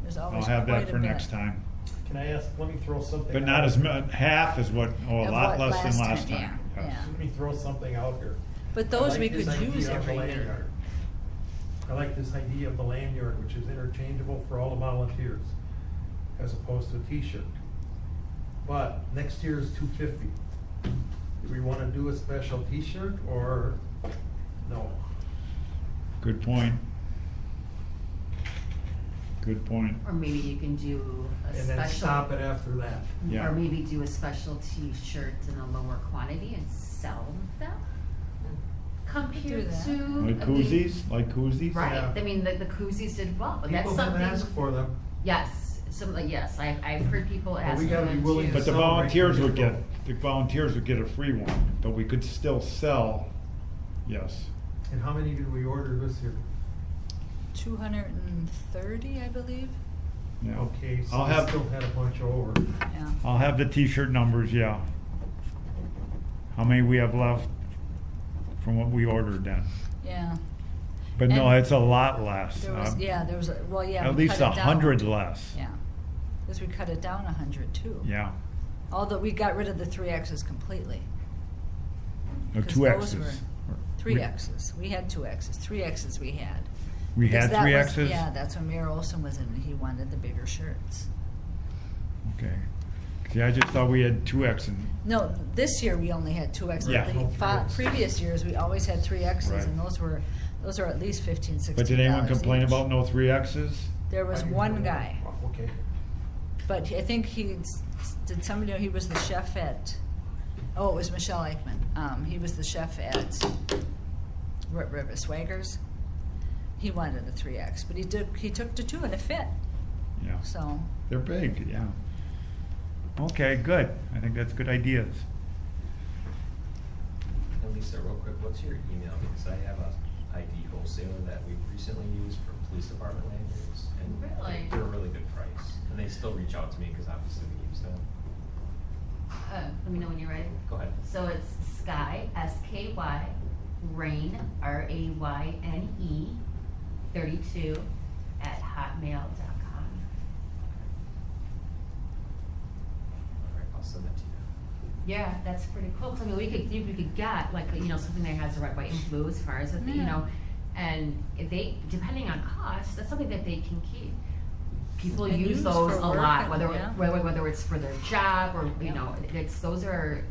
There's I'll always have quite that a for bit. next time. Can I ask, let me throw something. But not out as here. half as what, a Of lot what less than last last time, time. yeah, Yes. yeah. Let me throw something out here. But I those like we this could idea use of every the year. lanyard. I like this idea of the lanyard, which is interchangeable for all the volunteers, as opposed to a T-shirt. But next year is $250. Do we wanna do a special T-shirt, or no? Good point. Good point. Or maybe you can do a And special. then stop it after that. Yeah. Or maybe do a special T-shirt in a lower quantity and sell them compared that. to. Like koozies, like koozies? Right, Yeah. I mean, the koozies did well, but that's People have something. asked for them. Yes, yes, I've heard people But ask we for gotta be them willing too. to But the Celebrate volunteers the would get, people. a free one, but we could still sell, yes. And how many did we order this year? 230, I believe. Yeah. Okay, so I'll we have, still had a bunch over. Yeah. I'll have the t-shirt numbers, yeah. How many we have left from what we ordered then? Yeah. But no, And it's a lot less. There was, yeah, there was, well, yeah. At we least cut it down. 100 less. Yeah. Because we cut it down 100 too. Yeah. Although we got rid of the 3Xs completely. No, 'Cause two those X's. were Or- 3Xs. We had 2Xs. 3Xs we had. We Because had that three was- X's? Yeah, that's when Mayor Olson was in, and he wanted the bigger shirts. Okay. See, I just thought we had two X's. No, this year we only had 2Xs. Yeah. The No, 3Xs. previous years, we always had 3Xs, Right. and those are at least $15, $16 But did anyone complain each. about no three X's? There was one guy, Okay. but I think did somebody know he was the chef at, oh, it was Michelle Eichmann. He was the chef at Swaggers. He wanted a 3X, but he took the 2 and it fit, Yeah. so. They're big, yeah. Okay, good. I think that's good ideas. And Lisa, real quick, what's your email? Because I have a ID wholesaler that we've recently used for police department lanyards. And Really? they're a really good price. And they still reach out to me because obviously we use them. Let me know when you're ready. Go ahead. So it's Sky, SKY, Rain, RAYNE, 32 at hotmail.com. All right, I'll send that to you. Yeah, that's pretty cool. 'Cause I mean, we could get like, you know, something that has the red, white, and blue as far as, you Yeah. know, and if they, depending on cost, that's something that they can keep. People And use use those for a work lot, and- whether, yeah. whether it's for their job or, you Yeah. know, those are,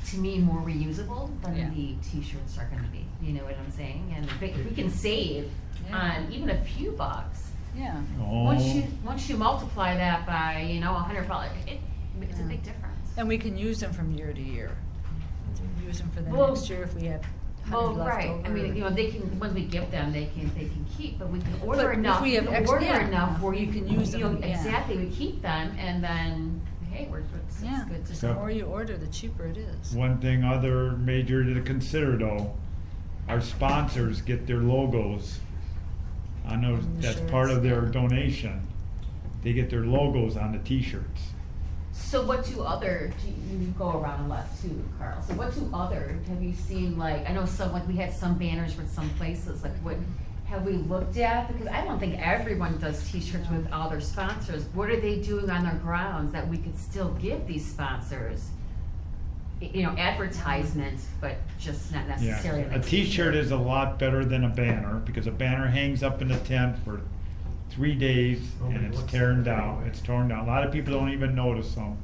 to me, more reusable than Yeah. the t-shirts are gonna be, you know what I'm saying? And if we can save Yeah. on even a few bucks, Yeah. Oh. once you multiply that by, you know, $100, it's a Yeah. big difference. And we can use them from year to year. Use them for the Well- next year if we have Well, 100 right, left I mean, over. you know, they can, once we give them, they can keep, but we can order if enough, we have we can extra- order yeah, enough where you can use you know, them, yeah. exactly, we keep them, and then, hey, it's Yeah, good to. the So- more you order, the cheaper it is. One thing other major to consider though, our sponsors get their logos on those, On the that's part shirts, of their yeah. donation. They get their logos on the t-shirts. So what do other, you go around a lot too, Carl, so what do other, have you seen, like, I know some, like, we had some banners for some places, like, what, have we looked at, because I don't think everyone does t-shirts with all their sponsors, what are they doing on their grounds that we could still give these sponsors? You know, advertisement, but just not necessarily. Yeah, like a t-shirt is a lot better than a banner, because a banner hangs up in the tent for 3 days and Nobody it's looks torn at it down, anyway. it's torn down. A lot of people don't even notice them.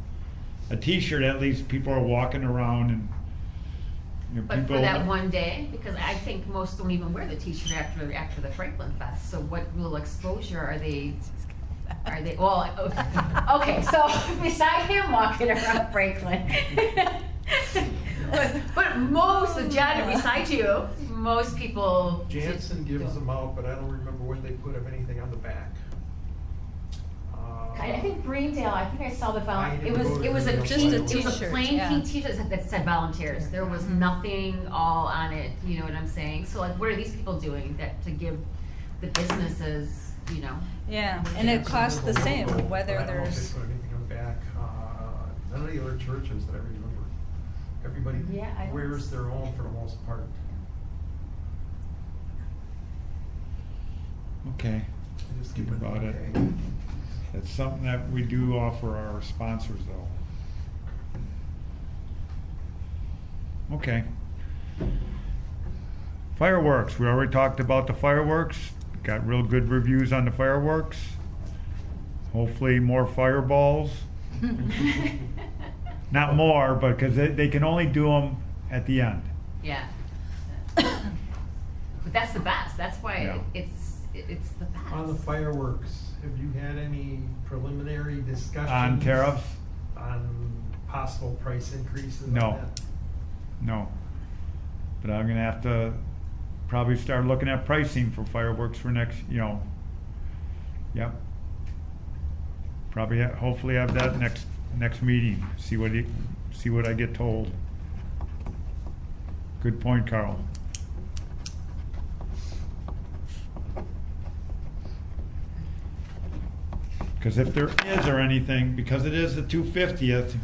A t-shirt, at least people are walking around and, you know, But people. for that one day, because I think most don't even wear the t-shirt after the Franklin Fest, so what little exposure are they, well, okay, so beside him walking around Franklin. But most, John, beside you, most people. Jansen gives don't. them out, but I don't remember when they put of anything on the back. I think Greendale, I think I saw the I it didn't was, go to it was a Greendale. pink, Just a it was a t-shirt, plain yeah. pink t-shirt that said volunteers, there was Mhm. nothing all on it, you know what I'm saying? So like, what are these people doing that, to give the businesses, you know? Yeah, and it Jansen costs did the a same, logo, but whether I don't know if there's, they put anything on the back. None of the other churches that I remember. Everybody Yeah, I don't- wears their own for the most part. Okay, They just think give about it. okay. That's something that we do offer our sponsors though. Okay. Fireworks, we already talked about the fireworks, got real good reviews on the fireworks. Hopefully more fireballs, not more, but because they can only do them at the end. Yeah. But that's the best, that's why Yeah. it's the best. On the fireworks, have you had any preliminary discussions? On tariffs? On possible price increases on No. that? No. But I'm gonna have to probably start looking at pricing for fireworks for next, yep. Probably, hopefully have that next meeting, see what I get told. Good point, Carl. Because if there is or anything, because it is the 250th,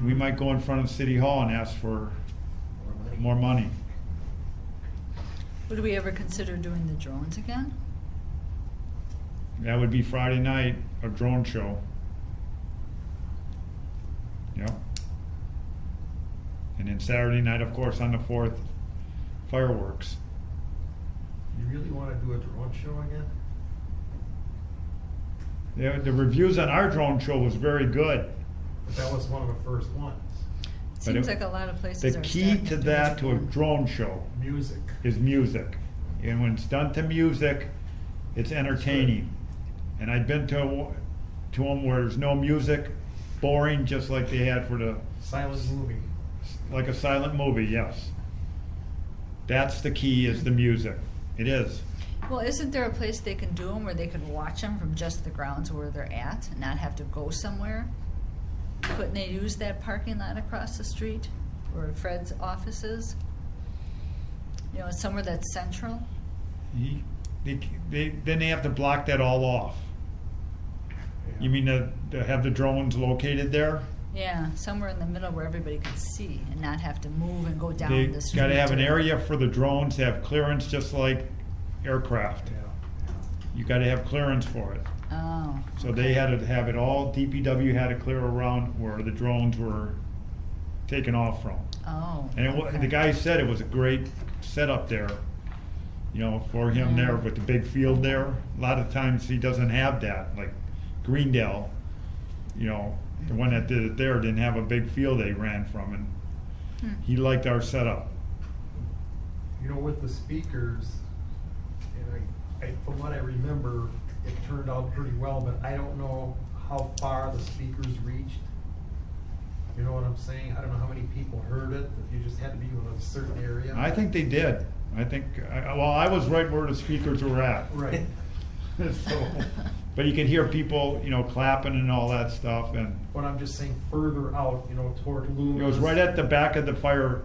we might go in front of City Hall and ask for more money. would we ever consider doing the drones again? That would be Friday night, a drone show. Yep. And then Saturday night, of course, on the 4th, fireworks. You really wanna do a drone show again? The reviews on our drone show was very good. But that was one of the first ones. But Seems it- like a lot of places The are key starting to do that, it. to a drone show, Music. is music. And when it's done to music, it's entertaining. And I've been to them where there's no music, boring, just like they had for the, Silent movie. like a silent movie, yes. That's the key, is the music. It is. Well, isn't there a place they can do them where they could watch them from just the grounds where they're at and not have to go somewhere? Couldn't they use that parking lot across the street where Fred's office is? You know, somewhere that's central? Then they have to block that all off. You mean to have the drones located there? Yeah, somewhere in the middle where everybody could see and not have to move and go down They the street. gotta have an or- area for the drones to have clearance, just like aircraft. Yeah. You gotta have clearance for it. Oh. So they had to have it all, DPW had to clear around where the drones were taken off from. Oh. And okay. the guy said it was a great setup there, for him Yeah. there with the big field there. A lot of times he doesn't have that, like Greendale, the one that did it there didn't have a big field they ran from, and Hmm. he liked our setup. With the speakers, and from what I remember, it turned out pretty well, but I don't know how far the speakers reached. You know what I'm saying? I don't know how many people heard it, if you just had to be in a certain area. I think they did. I think, well, I was right where the speakers were at. Right. So, but you could hear people, you know, clapping and all that stuff, and But I'm just saying further out, you know, toward Loomis. it was right at the back of the fire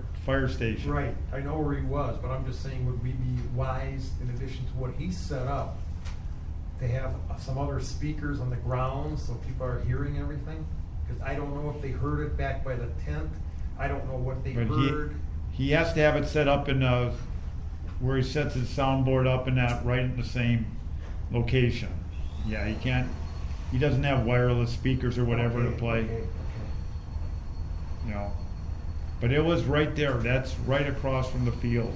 station. Right, I know where he was, but I'm just saying, would we be wise, in addition to what he set up, to have some other speakers on the ground so people are hearing everything? Because I don't know if they heard it back by the tent. I don't know what they But heard. he has to have it set up in where he sets his soundboard up in that, right in the same location. Yeah, he doesn't have wireless speakers or whatever to Okay, play, okay. you know. But it was right there, that's right across from the field.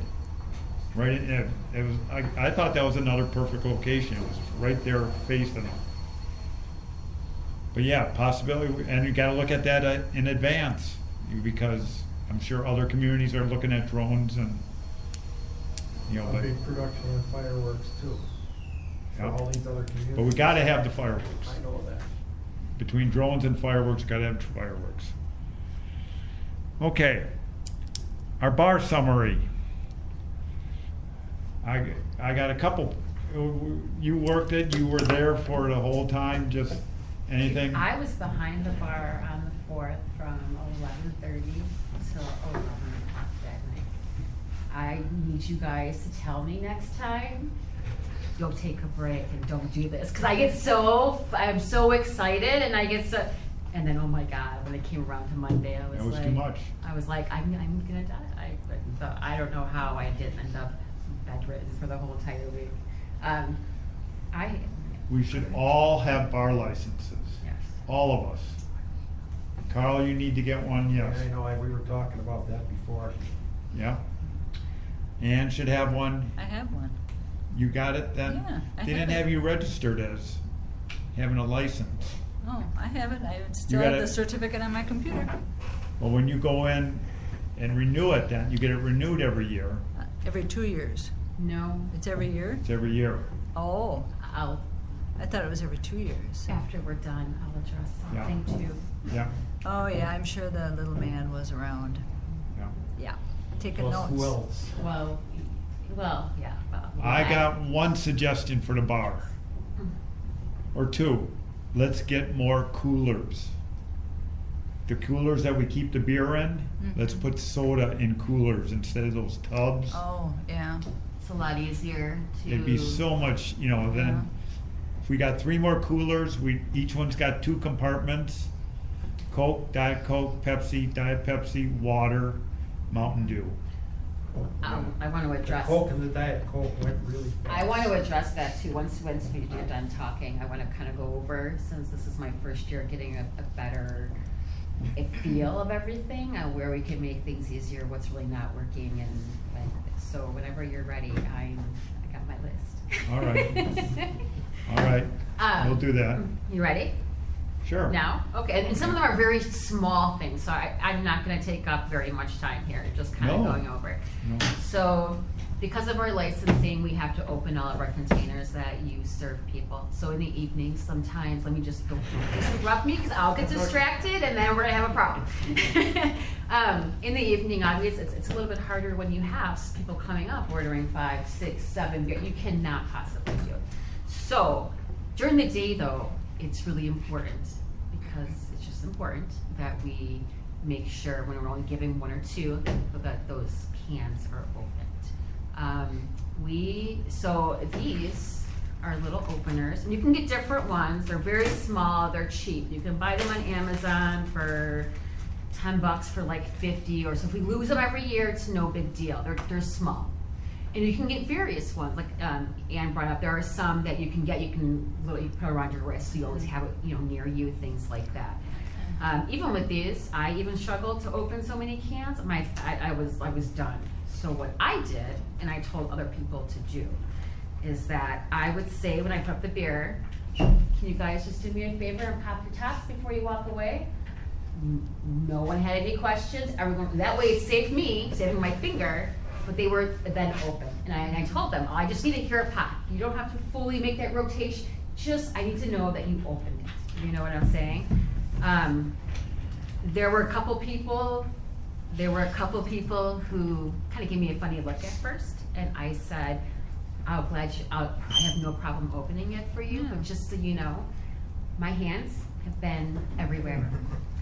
Right, it was, I thought that was another perfect location, it was right there facing them. But yeah, possibility, and you gotta look at that in advance, because I'm sure other communities are looking at drones and, you know, A but, big production of fireworks too, for Yeah. all these other communities. but we gotta have the fireworks. I know that. Between drones and fireworks, gotta have fireworks. Okay, our bar summary. I got a couple, you worked it, you were there for the whole time, just anything? I was behind the bar on the 4th from 11:30 till 11 o'clock that night. I need you guys to tell me next time, go take a break and don't do this. Cause I'm so excited and I get so, and then, oh my God, when it came around to Monday, I was That was like, too much. I was like, I'm gonna die. But I don't know how I didn't end up bedridden for the whole entire week. We should all have bar licenses, Yes. all of us. Carl, you need to get one, yes. I know, we were talking about that before. Yeah. Ann should have one. I have one. You got it then? Yeah, I They have didn't it. have you registered as having a license. Oh, I have it. I still have gotta- the certificate on my computer. Well, when you go in and renew it then, you get it renewed every year. Every 2 years. No, It's every year? It's every year. Oh, I'll, I thought it was every 2 years. after we're done, I'll address Yeah. something too. Yeah, Oh, yeah, I'm sure the little man was around. yeah. Yeah, taking Plus, notes. who else? Well, yeah. Well, I got one suggestion for the bar. Or two. Let's get more coolers. The coolers that we keep the beer in, let's Mhm. put soda in coolers instead of those tubs. Oh, yeah. It's a lot easier to. It'd be so much, you know, then, Yeah. if we got 3 more coolers, each one's got 2 compartments. Coke, Diet Coke, Pepsi, Diet Pepsi, water, Mountain Dew. I want to The address. Coke and the Diet Coke went really fast. I want to address that too. Once we're done talking, I want to kind of go over, since this is my first year, getting a better feel of everything, where we can make things easier, what's really not working, and so whenever you're ready, I got my list. All right. All right, we'll do that. You ready? Sure. Now? Okay, and some of them are very small things, so I'm not gonna take up very much time here, just kind of No. going over it. No. So, because of our licensing, we have to open all of our containers that you serve people. So in the evenings, sometimes, let me just go, just interrupt me, because I'll get distracted, and then we're gonna have a problem. In the evening, obviously, it's a little bit harder when you have people coming up, ordering 5, 6, 7 beer. You cannot possibly do it. So, during the day though, it's really important, because it's just important that we make sure when we're only giving 1 or 2, that those cans are opened. So these are little openers, and you can get different ones. They're very small, they're cheap. You can buy them on Amazon for $10 for like 50, or so if we lose them every year, it's no big deal. They're small. And you can get various ones, like Ann brought up, there are some that you can get, you can literally put around your wrist, so you always have it, near you, things like that. Even with these, I even struggled to open so many cans. I was done. So what I did, and I told other people to do, is that I would say when I put up the beer, can you guys just do me a favor and pop your tops before you walk away? No one had any questions. Everyone, that way it saved me, saving my finger, but they were then open. And I told them, I just need to hear it pop. You don't have to fully make that rotation. Just, I need to know that you opened it. You know what I'm saying? there were a couple people who kind of gave me a funny look at first, and I said, I have no problem opening it for you, but just so you know, my hands have been everywhere.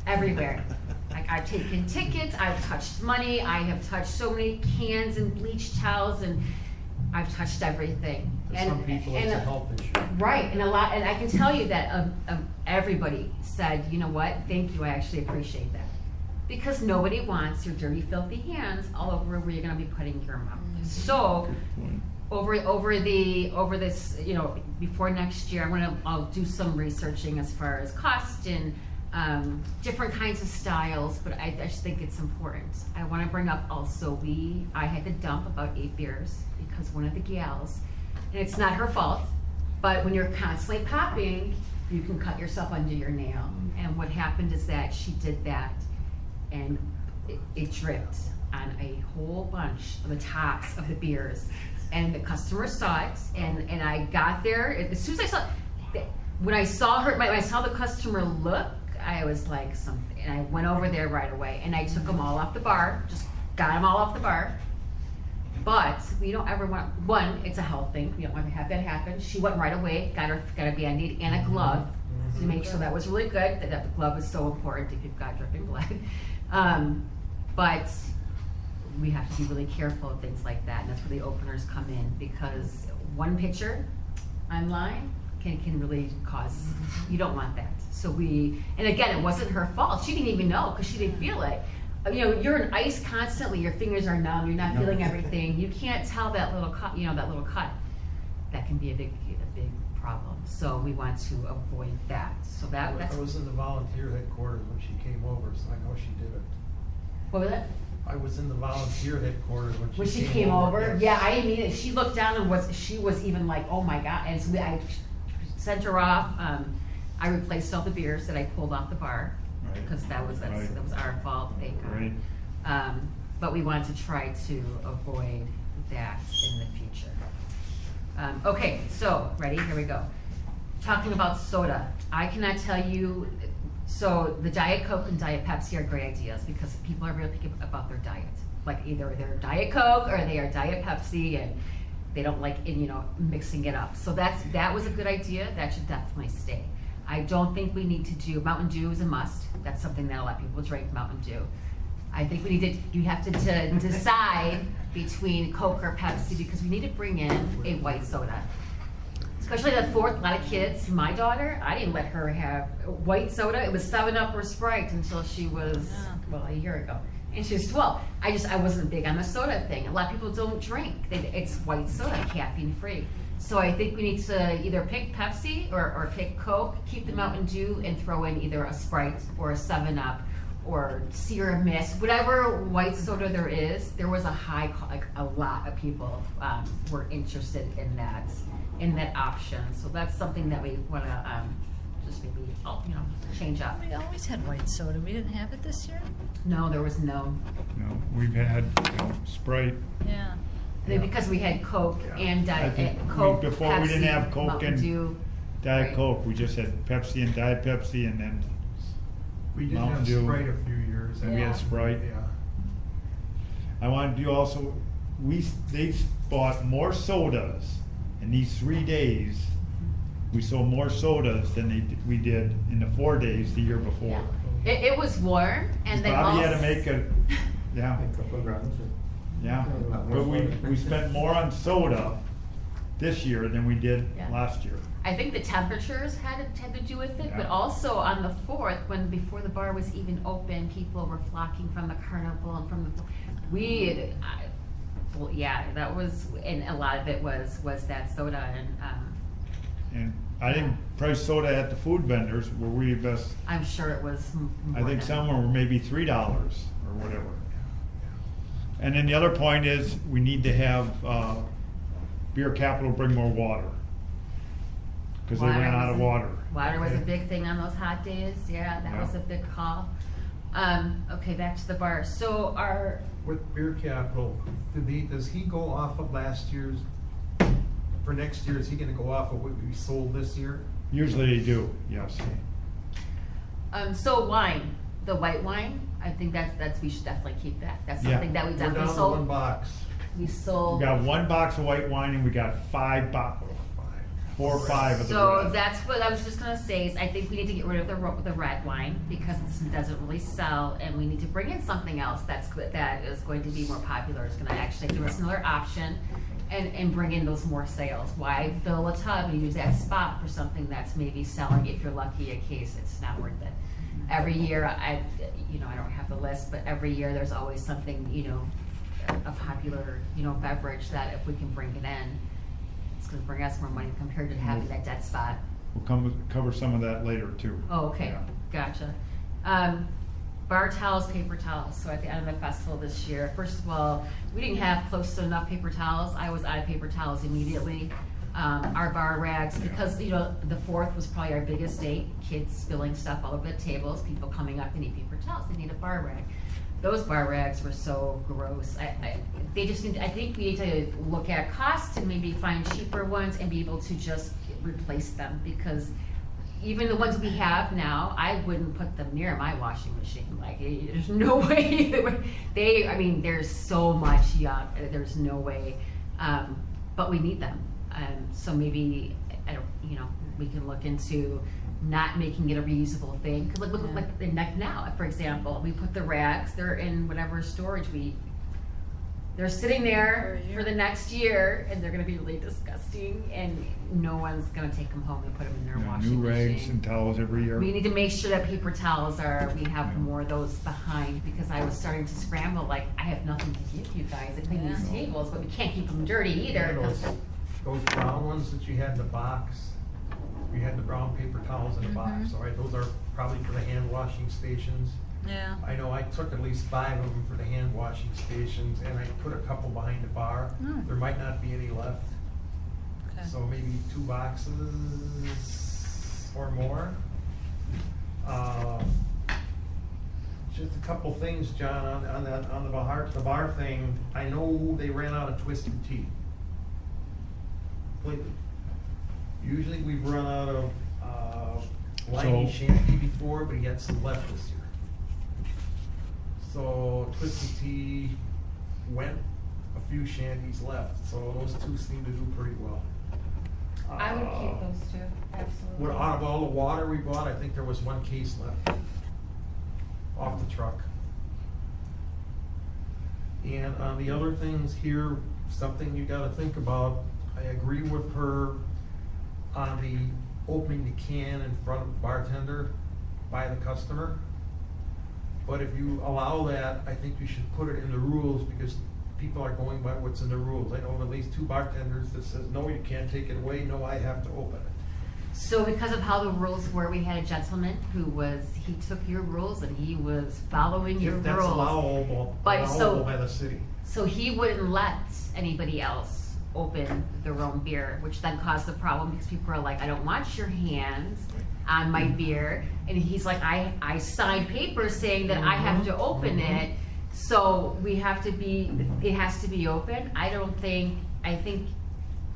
Everywhere. Like, I've taken tickets, I've touched money, I have touched so many cans and bleach towels, and I've touched everything. For And- some people, it's a and- health issue. Right, and I can tell you that everybody said, you know what, thank you, I actually appreciate that. Because nobody wants your dirty, filthy hands all over where you're gonna be putting your mouth. So, over this, you know, before next year, I'll do some researching as far as cost and different kinds of styles, but I just think it's important. I wanna bring up also, I had to dump about 8 beers because one of the gals, and it's not her fault, but when you're constantly popping, you can cut yourself under your nail. And what happened is that she did that, and it dripped on a whole bunch of the tops of the beers. And the customer saw it, and I got there, as soon as I saw, when I saw her, when I saw the customer look, I was like something, and I went over there right away, and I took them all off the bar, just got them all off the bar. But we don't ever want, one, it's a health thing, we don't want to have that happen. She went right away, got a Band-Aid and a glove to make sure that was really good, that the glove is so important if you've got dripping blood. But we have to be really careful of things like that, and that's where the openers come in, because one picture online can really cause, you don't want that. So and again, it wasn't her fault, she didn't even know, because she didn't feel it. You know, you're in ice constantly, your fingers are numb, you're not feeling everything, you can't tell that little cut, that can be a big problem. So we want to avoid that. So that's, I was in the volunteer headquarters when she came over, so I know she did it. what was it? I was in the volunteer headquarters When she came over, yes. yeah, I immediately, she looked down and she was even like, oh my God, and so I sent her off. I replaced all the beers that I pulled off the bar, Right. because that was our fault, thank God. Right. But we want to try to avoid that in the future. Okay, so, ready, here we go. Talking about soda, I cannot tell you, so the Diet Coke and Diet Pepsi are great ideas because people are really picky about their diet. Like, either they're Diet Coke or they are Diet Pepsi, and they don't like, mixing it up. So that was a good idea, that should definitely stay. I don't think we need to do, Mountain Dew is a must, that's something that a lot of people drink, Mountain Dew. I think you have to decide between Coke or Pepsi, because we need to bring in a white soda. Especially the 4th, a lot of kids, my daughter, I didn't let her have white soda, it was 7-Up or Sprite until she was, a year ago. And she was 12. I wasn't big on the soda thing. A lot of people don't drink. It's white soda, caffeine free. So I think we need to either pick Pepsi or pick Coke, keep the Mountain Dew, and throw in either a Sprite or a 7-Up or Sierra Mist, whatever white soda there is. There was a lot of people were interested in that option. So that's something that we want to just maybe change up. We always had white soda. We didn't have it this year? No, there was no. No, we've had Sprite. Yeah. Because we had Coke and I think Coke, before we didn't Pepsi, have Coke Mountain and Dew. Diet Right. Coke, we just had Pepsi and Diet Pepsi, and then We did Mountain have Dew. Sprite a few years. And we had Sprite. Yeah. I want to do also, they bought more sodas in these 3 days. We sold more sodas than we did in the 4 days the year before. Yeah. It was warm, and then Bobby also. had to make yeah, A couple of rounds. yeah. A lot more But we spent more on soda this year than we did Yeah. last year. I think the temperatures had to do with it, but Yeah. also on the 4th, before the bar was even open, people were flocking from the carnival and from the, that was, and a lot of it was that soda, And I think price soda at the food vendors were we best, I'm sure it was more I think than- some were maybe $3 or whatever. And then the other point is, we need to have Beer Capital bring more water. Because they ran out of water. Water was a big thing on those hot days, yeah, that was a big call. Okay, back to the bar, so With Beer Capital, does he go off of last year's, for next year, is he gonna go off of what we sold this year? Usually they do, yes. so wine, the white wine, I think we should definitely keep that. That's Yeah. something that we We're definitely down to one sold. box. We We sold. got 1 box of white wine and we got 4 or 5 of the So red. that's what I was just gonna say, is I think we need to get rid of the red wine, because it doesn't really sell, and we need to bring in something else that's good, that is going to be more popular, it's gonna actually give us another option, and bring in those more sales. Why fill a tub and use that spot for something that's maybe selling, if you're lucky, a case, it's not worth it. Every year, I don't have the list, but every year there's always something, a popular, beverage that if we can bring it in, it's gonna bring us more money compared to having that dead spot. We'll cover some of that later too. Oh, okay, Yeah. gotcha. Bar towels, paper towels, so at the end of the festival this year, first of all, we didn't have close to enough paper towels, I was out of paper towels immediately. Our bar rags, because, the 4th was probably our biggest date, kids spilling stuff all over the tables, people coming up, they need paper towels, they need a bar rag. Those bar rags were so gross. I think we need to look at costs and maybe find cheaper ones and be able to just replace them, because even the ones we have now, I wouldn't put them near my washing machine. Like, there's no way. There's so much yuck. There's no way. But we need them. So maybe, we can look into not making it a reusable thing. Because look like the neck now, for example, we put the rags, they're in whatever storage they're sitting there for the next year, and they're gonna be really disgusting, and no one's gonna take them home and put them in their Yeah, washing new machine. rags and towels every year. We need to make sure that paper towels we have Yeah. more of those behind, because I was starting to scramble, like, I have nothing to give you guys, I clean these Yeah. tables, but we can't keep them dirty either. 'Cause- Those brown ones that you had in the box, we had the brown paper towels in the box, all right, those are probably for the hand washing stations. Yeah. I know I took at least 5 of them for the hand washing stations, and I put a couple behind the bar. Hmm. There might not be any left, Okay. so maybe 2 boxes or more. Just a couple things, John, on the bar thing. I know they ran out of Twisted Tea. Completely. Usually we've run out of Liney So- Shanty before, but he had some left this year. So Twisted Tea went, a few shanties left, so those 2 seem to do pretty well. I would keep those two, absolutely. Out of all the water we bought, I think there was 1 case left off the truck. And on the other things here, something you gotta think about, I agree with her on the opening the can in front of the bartender by the customer. But if you allow that, I think you should put it in the rules, because people are going by what's in the rules. I know of at least 2 bartenders that says, no, you can't take it away, no, I have to open it. So because of how the rules were, we had a gentleman he took your rules and he was following your If rules. that's allowable But so- by the city. So he wouldn't let anybody else open their own beer, which then caused the problem, because people are like, I don't want your hands on my beer. And he's like, I signed papers saying that I have to open it. So it has to be open. I think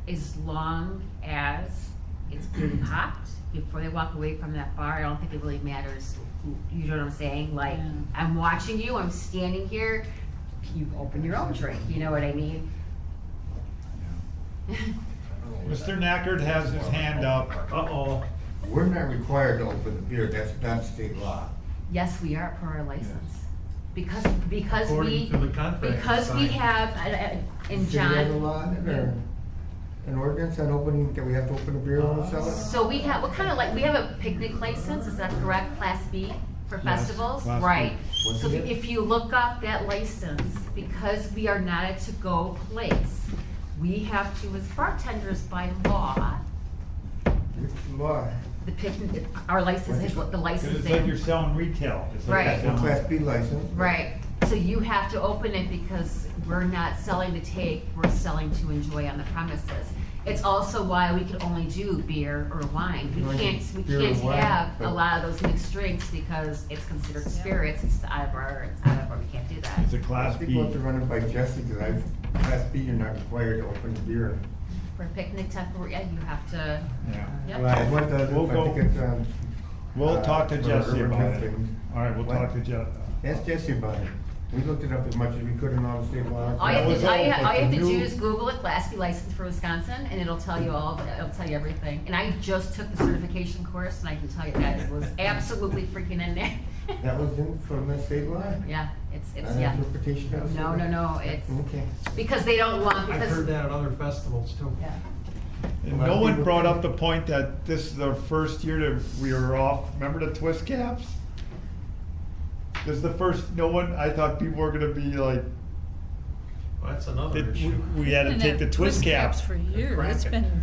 as long as it's being popped before they walk away from that bar, I don't think it really matters you know what I'm saying? Like, Yeah. I'm watching you, I'm standing here, you open your own drink, you know what I mean? Mr. Nackard has his hand up. Uh-oh. We're not required to open the beer, that's not state law. Yes, we are per our license. Because According to the contract because we signed. have, and City has a John, law in it, or an ordinance on opening, that we have to open a beer when we sell it? so we have, we have a picnic license, is that correct, Class B for Yes, festivals? Class B. Right, What's so it? if you look up that license, because we are not a to-go place, we have to, as bartenders by law, Law. the picnic, our license is what the Because license it's like you're is. selling retail. It's like Right. you're It's a selling- Class B license. Right, so you have to open it because we're not selling to take, we're selling to enjoy on the premises. It's also why we can only do beer or wine. We Right. can't Beer or wine, have a but- lot of those mixed drinks because it's considered spirits, it's out of our, we can't do that. It's a Class People have B. to run it by Jesse, because Class B, you're not required to open the beer. For picnic temporary, yeah, you have to, Yeah. Yep. Well, what does, We'll I go- think it's, We'll talk to for Jesse urban about it. things. All right, we'll What? talk to Jesse. Ask Jesse about it. We looked it up as much as we could in all the state laws. All you That have was to, all you all, ha- but all you have the to do new- is Google it, Class B license for Wisconsin, and it'll tell you it'll tell you everything. And I just took the certification course, and I can tell you that it was absolutely freaking in there. That was in from the state law? Yeah, it's, An yeah. interpretation of the No, state no, law? no, it's, Okay. because they don't want, I've because. heard that at other festivals too. Yeah. And A lot no of one people brought think- up the point that this is our first year that we were off, remember the twist caps? This is the first, no one, I thought people were gonna be like, Well, that's another that issue. we had to Didn't take the have twist caps. for years. It's Crack it. been,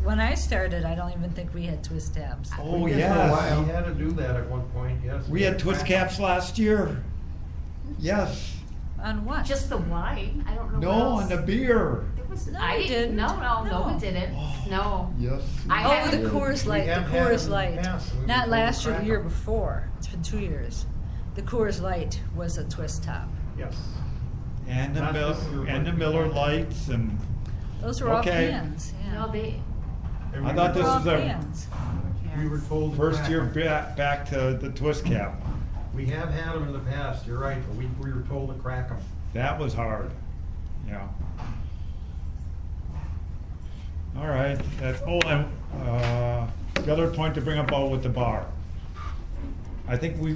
when I started, I don't even think we had twist tabs. Oh, We did for a yes. while. We had to do that at one point, yes. We had twist caps last year. Yes. On what? Just the wine, I don't know No, what else. on the beer. There was, No, I we didn't. no, No. we didn't, Oh. no. Yes. I Oh, haven't- the Coors We Light, the have had it Coors in the Light. past, and we Not were last year, told the to year crack 'em. before. It's been 2 years. The Coors Light was a twist top. Yes. And the Not this year, and the but- Miller Lights and, Those were all Okay. cans, yeah. No, they, And I we thought were- this All is a cans. We were told to first crack year 'em. back to the twist cap. We have had them in the past, you're right, but we were told to crack them. That was hard. Yeah. All right, that's, oh, and, the other point to bring up all with the bar. I think we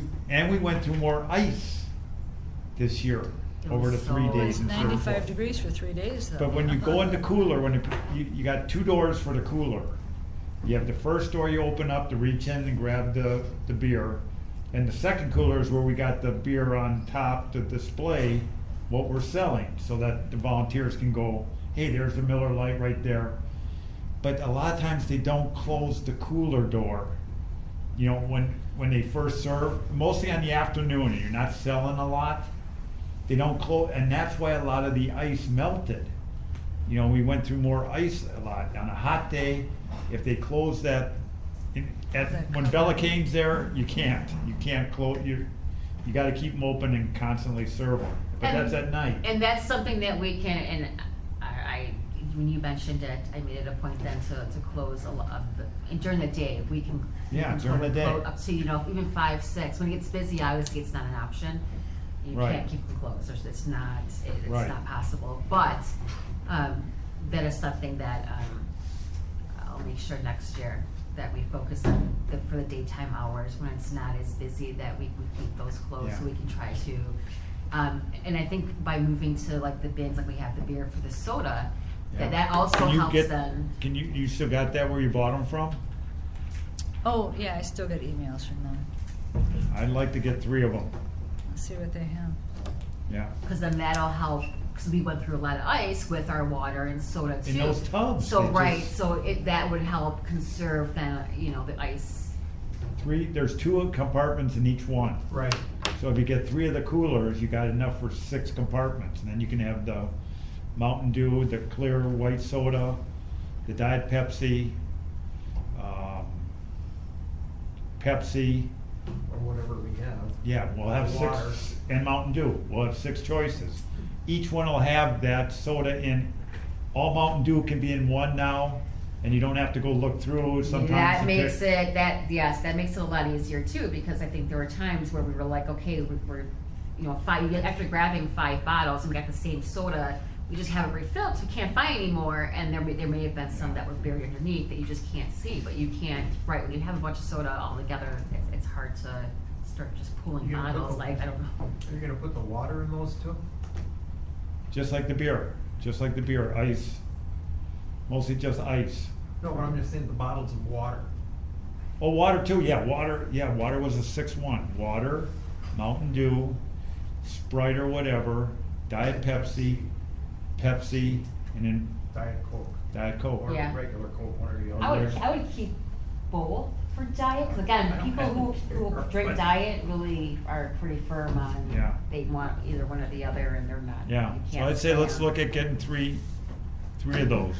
went through more ice this year, It over the was 3 so- It days was instead of 95 4. degrees for 3 days though. But when you go in the cooler, when you got 2 doors for the cooler. You have the first door you open up to reach in and grab the beer. And the second cooler is where we got the beer on top to display what we're selling, so that the volunteers can go, hey, there's the Miller Lite right there. But a lot of times they don't close the cooler door. You know, when they first serve, mostly on the afternoon, and you're not selling a lot, they don't close, and that's why a lot of the ice melted. You know, we went through more ice a lot. On a hot day, if they close that, when Bella Cane's there, you can't close, you gotta keep them open and constantly serve them. But And- that's at night. and that's something that we can, and when you mentioned it, I made it a point then to close a lot of the, during the day, we can. we Yeah, can during the totally day. close Up to, you know, even 5, 6, when it gets busy, obviously it's not an option. You Right. can't keep them closed, it's not, Right. it's not possible, but, that is something that, I'll make sure next year that we focus on for the daytime hours, when it's not as busy, that we keep those closed, Yeah. so we can try to, and I think by moving to like the bins, like we have the beer for the soda, Yeah. that also Can you helps get- them. Can you still got that where you bought them from? Oh, yeah, I still get emails from them. I'd like to get 3 of them, Let's see what they have. yeah. Because then that'll help, because we went through a lot of ice with our water and soda too. In those tubs, So, they right, just- so that would help conserve the, you know, the ice. 3, there's 2 compartments in each one. Right. So if you get 3 of the coolers, you got enough for 6 compartments, and then you can have the Mountain Dew, the clear white soda, the Diet Pepsi, Pepsi, Or whatever we have. yeah, we'll have Water. 6, and Mountain Dew, we'll have 6 choices. Each one will have that soda in, all Mountain Dew can be in one now, and you don't have to go look through sometimes. That to makes pick- yes, that makes it a lot easier too, because I think there were times where we were like, okay, we're, you know, after grabbing 5 bottles and we got the same soda, we just have it refilled, so we can't find any more, and there may have been some that were buried underneath that you just can't see, but you can't, right, when you have a bunch of soda all together, it's hard to start just pulling You gonna put bottles, the- like, I don't know. Are you gonna put the water in those too? Just like the beer, ice, mostly just ice. No, but I'm just saying the bottles of water. Oh, water too, water was a 6-1. Water, Mountain Dew, Sprite or whatever, Diet Pepsi, and then Diet Coke. Diet Coke. Or Yeah. regular Coke, one or the other. I would keep both for diet, 'cause again, I don't people have who it. drink But- diet really are pretty firm on, Yeah. they want either one or the other, and they're not. Yeah, you so can't I'd say let's stay on. look at getting three of those.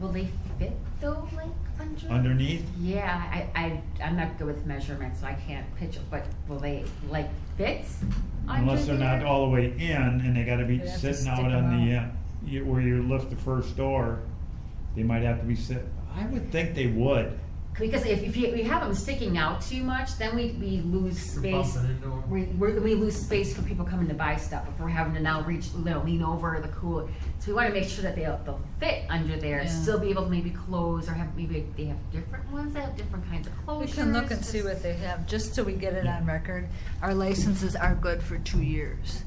Will they fit though, like Underneath? Yeah, I'm not good with measurements, so I can't picture, but will they like fit under Unless they're not there? all the way in and they gotta be They have to sitting out stick on 'em the, out. where you lift the first door. They might have to be set, I would think they would. Because if you have them sticking out too much, then we lose You're space. bumping into 'em. We lose space for people coming to buy stuff. If we're having to now lean over the cooler, so we want to make sure that they'll fit under there, Yeah. still be able to maybe close, or maybe they have different ones that have different kinds of closures. We can look and see just- what they have, just so we get it on record. Our licenses are good for 2 years.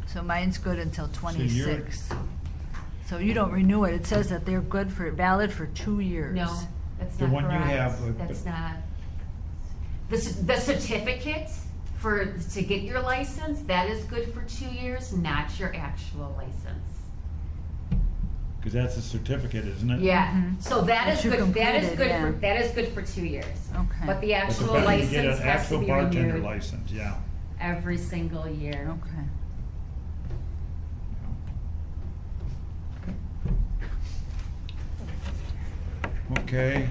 So mine's good until you're- 26. So you don't renew it. It says that they're valid for 2 years. No, that's The not one you correct. have, That's not. The certificate to get your license, that is good for 2 years, not your actual license. Because that's a certificate, isn't it? Yeah, Mhm. so that Once is you good, that is complete it, good yeah. for, that is good for 2 years. Okay. But the But the actual better you license get an has to actual be bartender renewed license, yeah. every single year. Okay. Okay.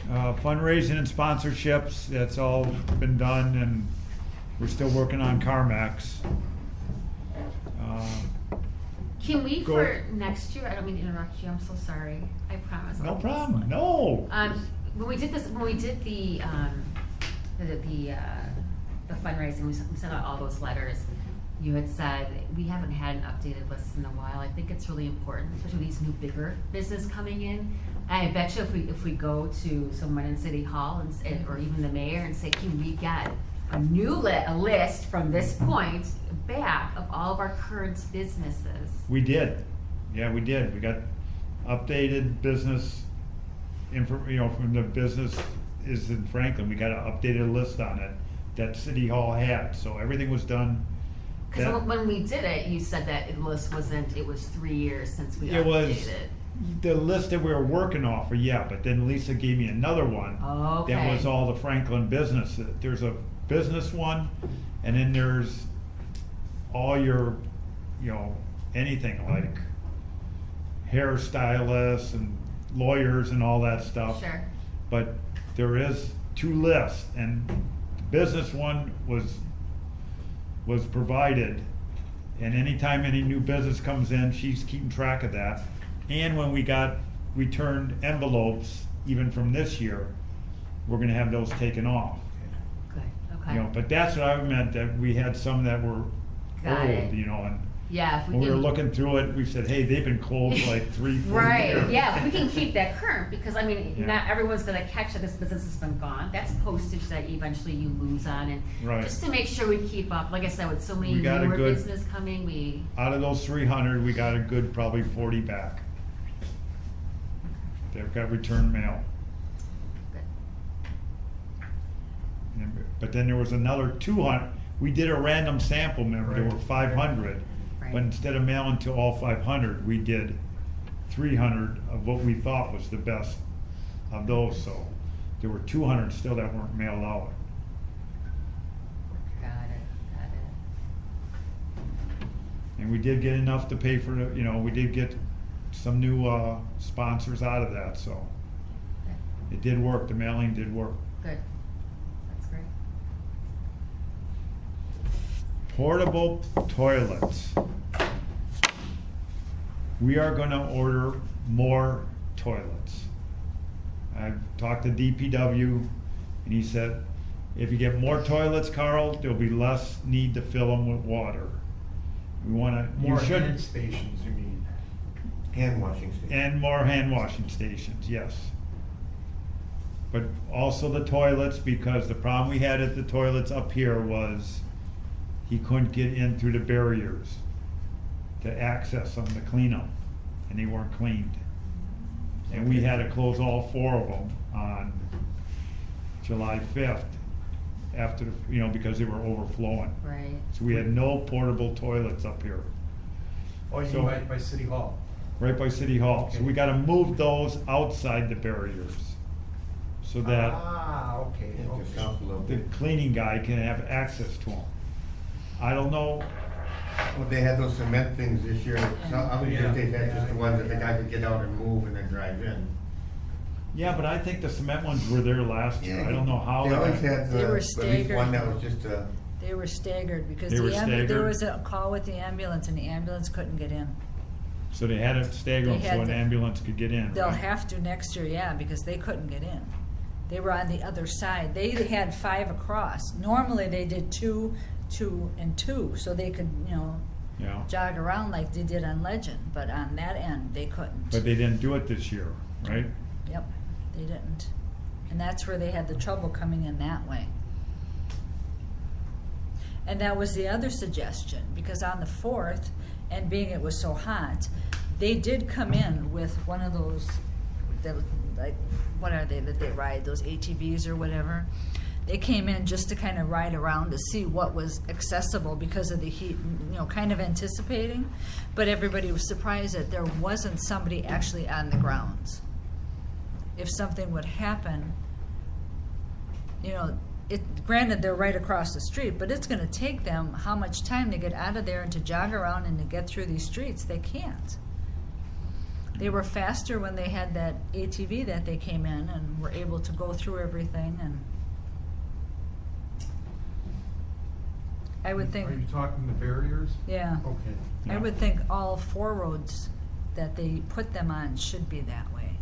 Fundraising and sponsorships, that's all been done, and we're still working on CarMax. Can we Go- for next year, I don't mean to interrupt you, I'm so sorry, I promise. No I'll be problem, slow. no. When we did the fundraising, we sent out all those letters. You had said, we haven't had an updated list in a while. I think it's really important, especially with these new bigger business coming in. And I bet you if we go to someone in City Hall or even the mayor and say, can we get a list from this point back of all of our current businesses? We did, yeah, we did. We got updated business from the business is in Franklin. We got an updated list on it that City Hall had, so everything was done. Because when we did it, you said that the list wasn't, it was 3 years since we It was updated. the list that we were working off of, yeah, but then Lisa gave me another one. Okay. That was all the Franklin business. There's a business one, and then there's all your, anything like hairstylists and lawyers and all that stuff. Sure. But there is 2 lists, and the business one was provided, and anytime any new business comes in, she's keeping track of that. And when we got returned envelopes, even from this year, we're gonna have those taken off. Good, okay. But that's what I meant, that we had some that were Got it. old, and Yeah, if we when we were can. looking through it, we said, hey, they've been closed like 3-4 Right, years. yeah, if we can keep that current, because I mean, Yeah. not everyone's gonna catch that this business has been gone. That's postage that eventually you lose on, and Right. just to make sure we keep up, like I said, with so many We got a newer good- business coming, we, Out of those 300, we got a good probably 40 back. They've got returned mail. But then there was another 200, we did a random sample, remember, there were 500. Right. But instead of mailing to all 500, we did 300 of what we thought was the best of those, so there were 200 still that weren't mailed out. got it. And we did get enough to pay for the, we did get some new sponsors out of that, so Okay. it did work, the mailing did work. Good, that's great. Portable toilets. We are gonna order more toilets. I've talked to DPW, and he said, if you get more toilets, Carl, there'll be less need to fill them with water. We wanna, you More should, hand stations, you mean? Hand washing station. and more hand washing stations, yes. But also the toilets, because the problem we had at the toilets up here was he couldn't get in through the barriers to access them, to clean them, and they weren't cleaned. And we had to close all 4 of them on July 5th after, because they were overflowing. Right. So we had no portable toilets up here, Oh, you So- mean by City Hall? right by City Hall. So we gotta move those outside the barriers so that Okay, Yeah, just south a little the bit. cleaning guy can have access to them. I don't know, Well, they had those cement things this year, some other years they had just the ones that the guy could get out and move and then drive in. yeah, but I think the cement ones were there last year. I don't know how. They always had They were at least one that staggered. was just a, They were staggered because They were there staggered? was a call with the ambulance and the ambulance couldn't get in. So they had to stagger They them had so an to- ambulance could get in, They'll right? have to next year, yeah, because they couldn't get in. They were on the other side. They had 5 across. Normally, they did 2, 2, and 2, so they could, Yeah, jog around like they did on Legend. But on that end, they couldn't. but they didn't do it this year, right? Yep, they didn't. And that's where they had the trouble coming in that way. And that was the other suggestion, because on the 4th, and being it was so hot, they did come in with one of those, like, what are they that they ride, those ATVs or whatever. They came in just to kind of ride around to see what was accessible because of the heat, kind of anticipating. But everybody was surprised that there wasn't somebody actually on the grounds. If something would happen, granted they're right across the street, but it's going to take them how much time to get out of there and to jog around and to get through these streets? They can't. They were faster when they had that ATV that they came in and were able to go through everything. And I would think, Are you talking the barriers? yeah, Okay. I Yeah. would think all 4 roads that they put them on should be that way.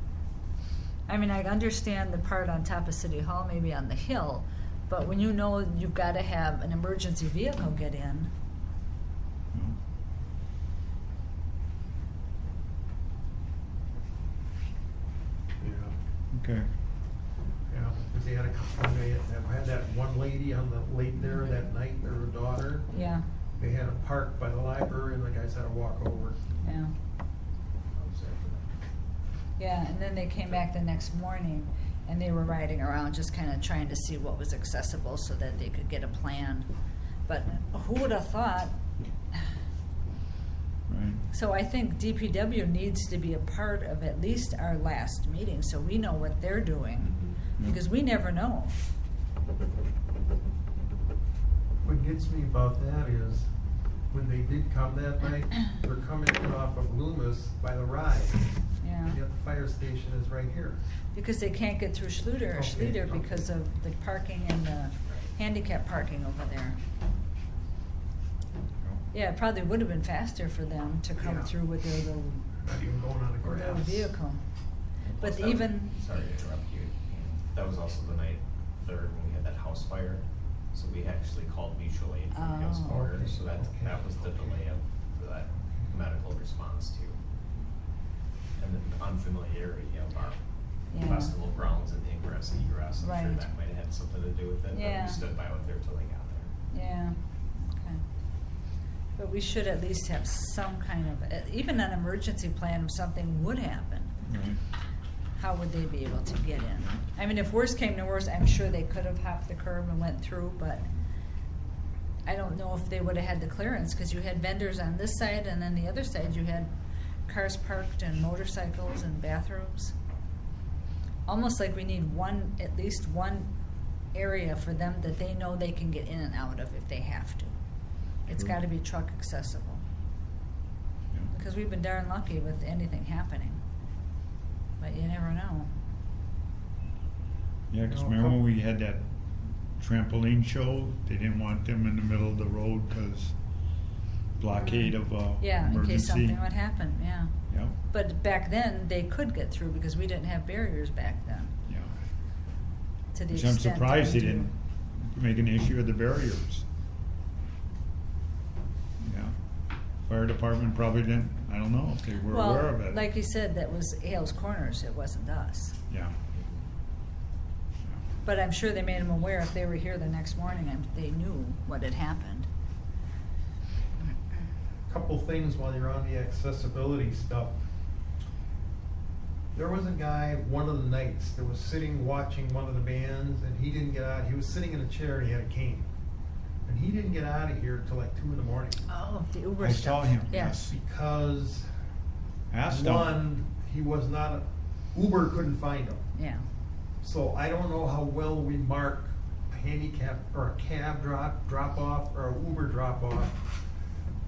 I mean, I understand the part on top of City Hall, maybe on the hill, but when you've got to have an emergency vehicle get in. No. Yeah. Okay, Yeah, because they had a couple, they had that one lady on the lake there that night, their daughter. Yeah, They had a park by the library and the guys had to walk over. yeah, I was there for that. yeah. And then they came back the next morning and they were riding around just kind of trying to see what was accessible so that they could get a plan. But who would have thought? right. So I think DPW needs to be a part of at least our last meeting, so we know what they're doing, Yeah. because we never know. What gets me about that is, when they did come that night, they're coming in off of Loomis by the ride. Yeah, Yet the fire station is right here. because they can't get through Schluter Okay, okay. because of the parking and the handicap parking over there. Yeah, it probably would have been faster for them to come Yeah. through with their little, Not even going on the their little grass. vehicle. But Plus that- even, Sorry to interrupt you. That was also the night 3rd when we had that house fire. So we actually called mutual aid from Hales Oh, Corner, okay, so that was the delay for that medical response too. And the unfamiliarity of our Yeah. festival grounds and ingress and egress, I'm sure Right. that might have had something to do with it, but Yeah. we stood by it there till they got there. yeah, okay. But we should at least have some kind of, even an emergency plan if something would happen. Right. How would they be able to get in? I mean, if worse came to worse, I'm sure they could have hopped the curb and went through, but I don't know if they would have had the clearance, because you had vendors on this side, and then the other side you had cars parked and motorcycles and bathrooms. Almost like we need at least one area for them that they know they can get in and out of if they have to. It's True. gotta be truck accessible, Yeah. because we've been darn lucky with anything happening. But you never know. Yeah, because No, remember come- when we had that trampoline show, they didn't want them in the middle of the road because blockade of Yeah, in emergency. case something would happen, yeah. Yeah, But back then, they could get through because we didn't have barriers back then, yeah. to the Which I'm extent that surprised we they do. didn't make an issue of the barriers. Yeah. Fire department probably didn't, I don't know if they were aware of Well, it. like you said, that was Hales Corners, it wasn't us. Yeah. But I'm sure they made them aware if they were here the next morning, they knew what had happened. Couple things while you're on the accessibility stuff. There was a guy, one of the nights, that was sitting watching one of the bands, and he didn't get out. He was sitting in a chair and he had a cane. And he didn't get out of here till like 2 in the morning. Oh, the Uber I stuff. saw him, Yes. Because, Asked them. one, he was not, Uber couldn't find him. Yeah, So I don't know how well we mark a handicap or a cab drop off or a Uber drop off.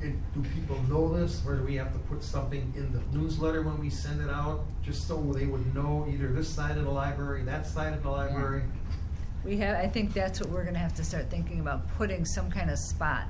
Do people know this, or do we have to put something in the newsletter when we send it out, just so they would know either this side of the library, that side of the library? I think that's what we're gonna have to start thinking about, putting some kind of spot.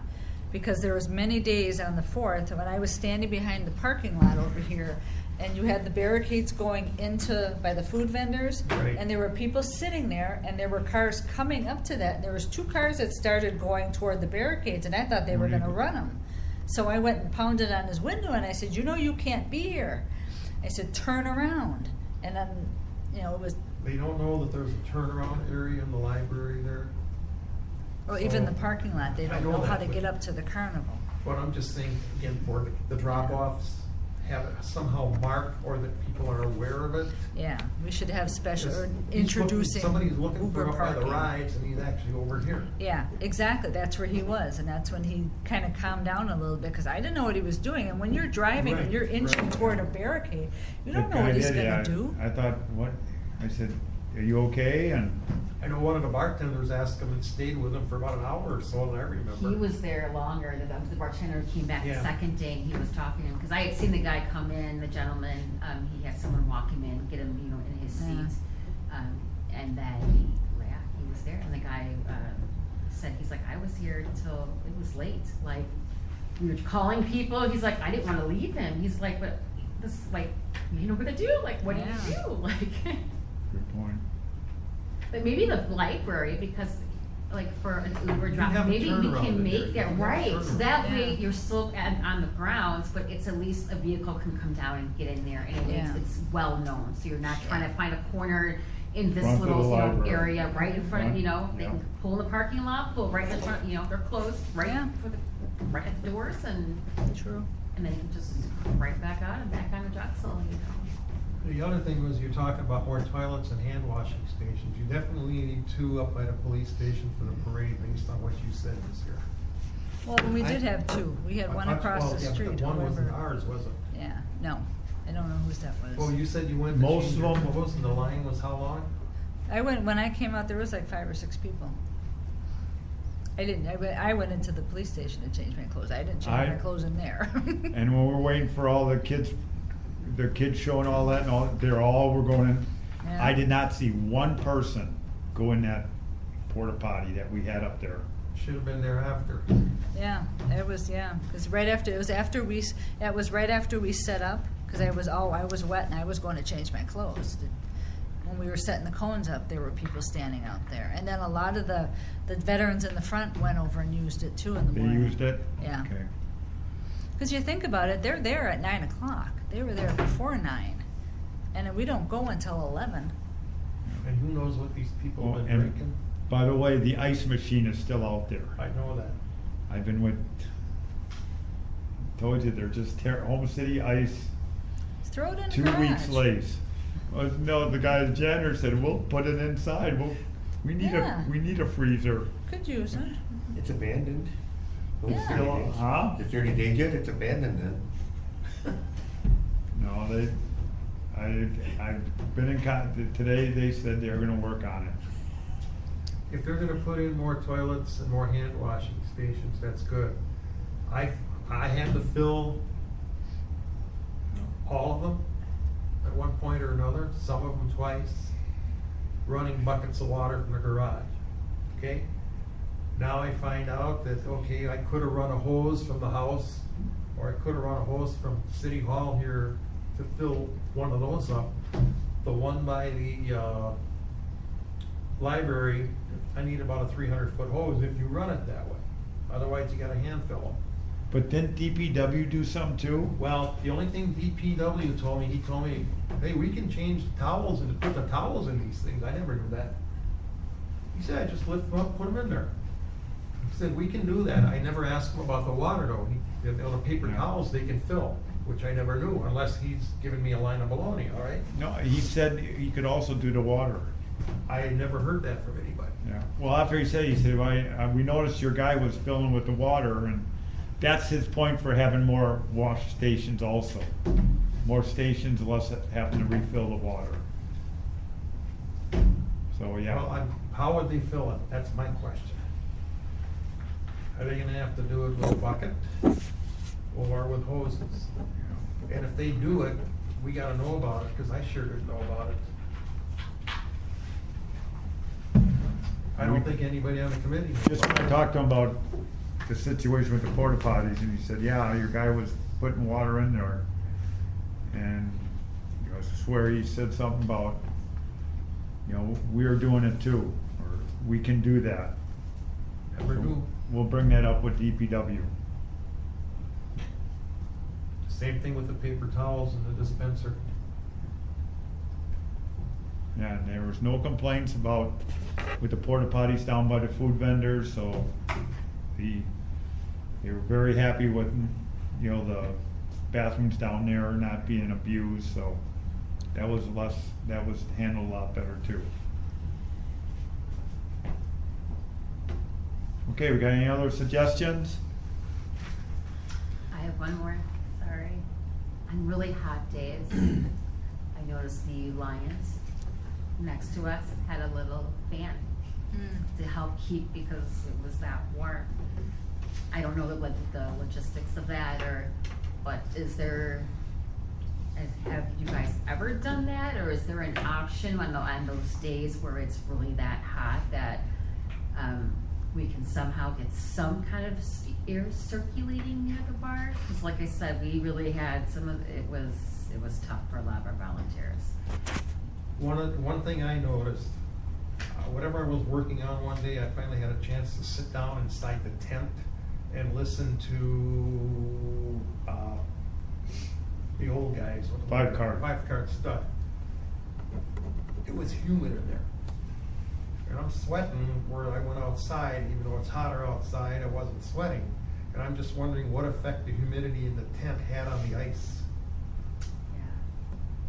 because there was many days on the 4th when I was standing behind the parking lot over here, and you had the barricades going into, by the food vendors, Right. and there were people sitting there, and there were cars coming up to that, and there was 2 cars that started going toward the barricades, and I thought they were gonna run them. So I went and pounded on his window, and I said, you know you can't be here. I said, turn around. And then, you know, it was, They don't know that there's a turnaround area in the library there. or even So, the parking lot, they I don't know know how that, to but- get up to the carnival. But I'm just saying, again, for the drop-offs, have it somehow marked or that people are aware of it. Yeah, we should have special, or He's looking- introducing Somebody's looking Uber for up by the parking. rides and he's actually over here. Yeah, exactly, that's where he was, and that's when he kinda calmed down a little bit, because I didn't know what he was doing, and when you're driving and Right, you're inching right. toward a barricade, you don't The know what guy he's did, gonna yeah. do. I thought, what, I said, are you okay? And I know one of the bartenders asked him and stayed with him for about an hour or so, and I remember. He was there longer, the bartender came back the Yeah. second day, and he was talking to him, cause I had seen the guy come in, the gentleman, he had someone walk him in, get him, you know, in his Yeah. seat. And then, he was there, and the guy, said, he's like, I was here till it was late, like, we were calling people, he's like, I didn't wanna leave him, he's like, but this, like, you know what to do, like, what do Yeah. you do, like. good point. But maybe the library, because like for an Uber You drop, have a maybe we turnaround can in there. make You that, have a right, so turnaround. that way Yeah. you're still on the grounds, but it's at least a vehicle can come down and get in there, and Yeah. it's well known, so you're not trying to find a corner in this Front of the little, you know, library. area, right in front of, you know, they Yeah. can pull in the parking lot, pull right in front, you know, they're closed, right Yeah. for the, right at the doors, and True. then you can just come right back out and back on the Drexel, you know. The other thing was you're talking about more toilets and hand washing stations. You definitely need 2 up by the police station for the parade based on what you said this year. Well, we did have 2, we had one I- across well, the yeah, but street, One wasn't however. ours, was it? Yeah, no, I don't know whose that was. Well, you said you went to Most change of your them- clothes and the line was how long? When I came out, there was like 5 or 6 people. I went into the police station to change my clothes, I didn't change my clothes in there. And when we're waiting for all the kids show and all that, and all, they're all, we're going in. Yeah. I did not see one person go in that porta potty that we had up there. Should have been there after. Yeah, it was, cause right after, it was right after we set up, cause I was wet and I was going to change my clothes. When we were setting the cones up, there were people standing out there, and then a lot of the veterans in the front went over and used it too in the They morning. used it? Yeah. Okay. Cause you think about it, they're there at 9 o'clock, they were there before 9, and then we don't go until 11. And who knows what these people Well, have been and drinking? by the way, the ice machine is still out there. I know that. I've been with, told you, they're just Home City Ice, Throw it in the 2 garage. weeks late. Well, no, the guy, the janitor said, we'll put it inside, we need Yeah. a freezer. Could use it. It's abandoned. Those Yeah. 30 days. Huh? The 30 days yet, it's abandoned then. No, I've been in today they said they're gonna work on it. If they're gonna put in more toilets and more hand washing stations, that's good. I had to fill all of them at one point or another, some of them twice, running buckets of water from the garage, okay? Now I find out that, okay, I could have run a hose from the house, or I could have run a hose from City Hall here to fill one of those up. The one by the, library, I need about a 300-foot hose if you run it that way. Otherwise, you gotta hand fill them. But didn't DPW do something too? Well, the only thing DPW told me, he told me, hey, we can change towels and put the towels in these things. I never knew that. He said, just lift them up, put them in there. He said, we can do that. I never asked him about the water though. The paper Yeah. towels they can fill, which I never knew, unless he's given me a line of baloney, all right? No, he said he could also do the water. I had never heard that from anybody. Yeah. Well, after he said, we noticed your guy was filling with the water, and that's his point for having more wash stations also. More stations, less having to refill the water. So, yeah. Well, how would they fill it? That's my question. Are they gonna have to do it with a bucket or with hoses? And if they do it, we gotta know about it, cause I sure didn't know about it. I don't think anybody on the committee. Just when I talked to him about the situation with the porta potties, and he said, yeah, your guy was putting water in there. And, you know, I swear he said something about, you know, we're doing it too, or we can do that. Never knew. We'll bring that up with DPW. Same thing with the paper towels and the dispenser. Yeah, and there was no complaints about, with the porta potties down by the food vendors, so they were very happy with, you know, the bathrooms down there not being abused, so that was handled a lot better too. Okay, we got any other suggestions? I have one more, sorry. On really hot days, I noticed the Lions next to us had a little fan to help keep, because it was that warm. I don't know the logistics of that, but have you guys ever done that, or is there an option on those days where it's really that hot that we can somehow get some kind of air circulating near the bar? Because like I said, we really had it was tough for a lot of our volunteers. One thing I noticed, whatever I was working on one day, I finally had a chance to sit down inside the tent and listen to the old guys. Five card stuff. It was humid in there. And I'm sweating where I went outside, even though it's hotter outside, I wasn't sweating. And I'm just wondering what effect the humidity in the tent had on the ice.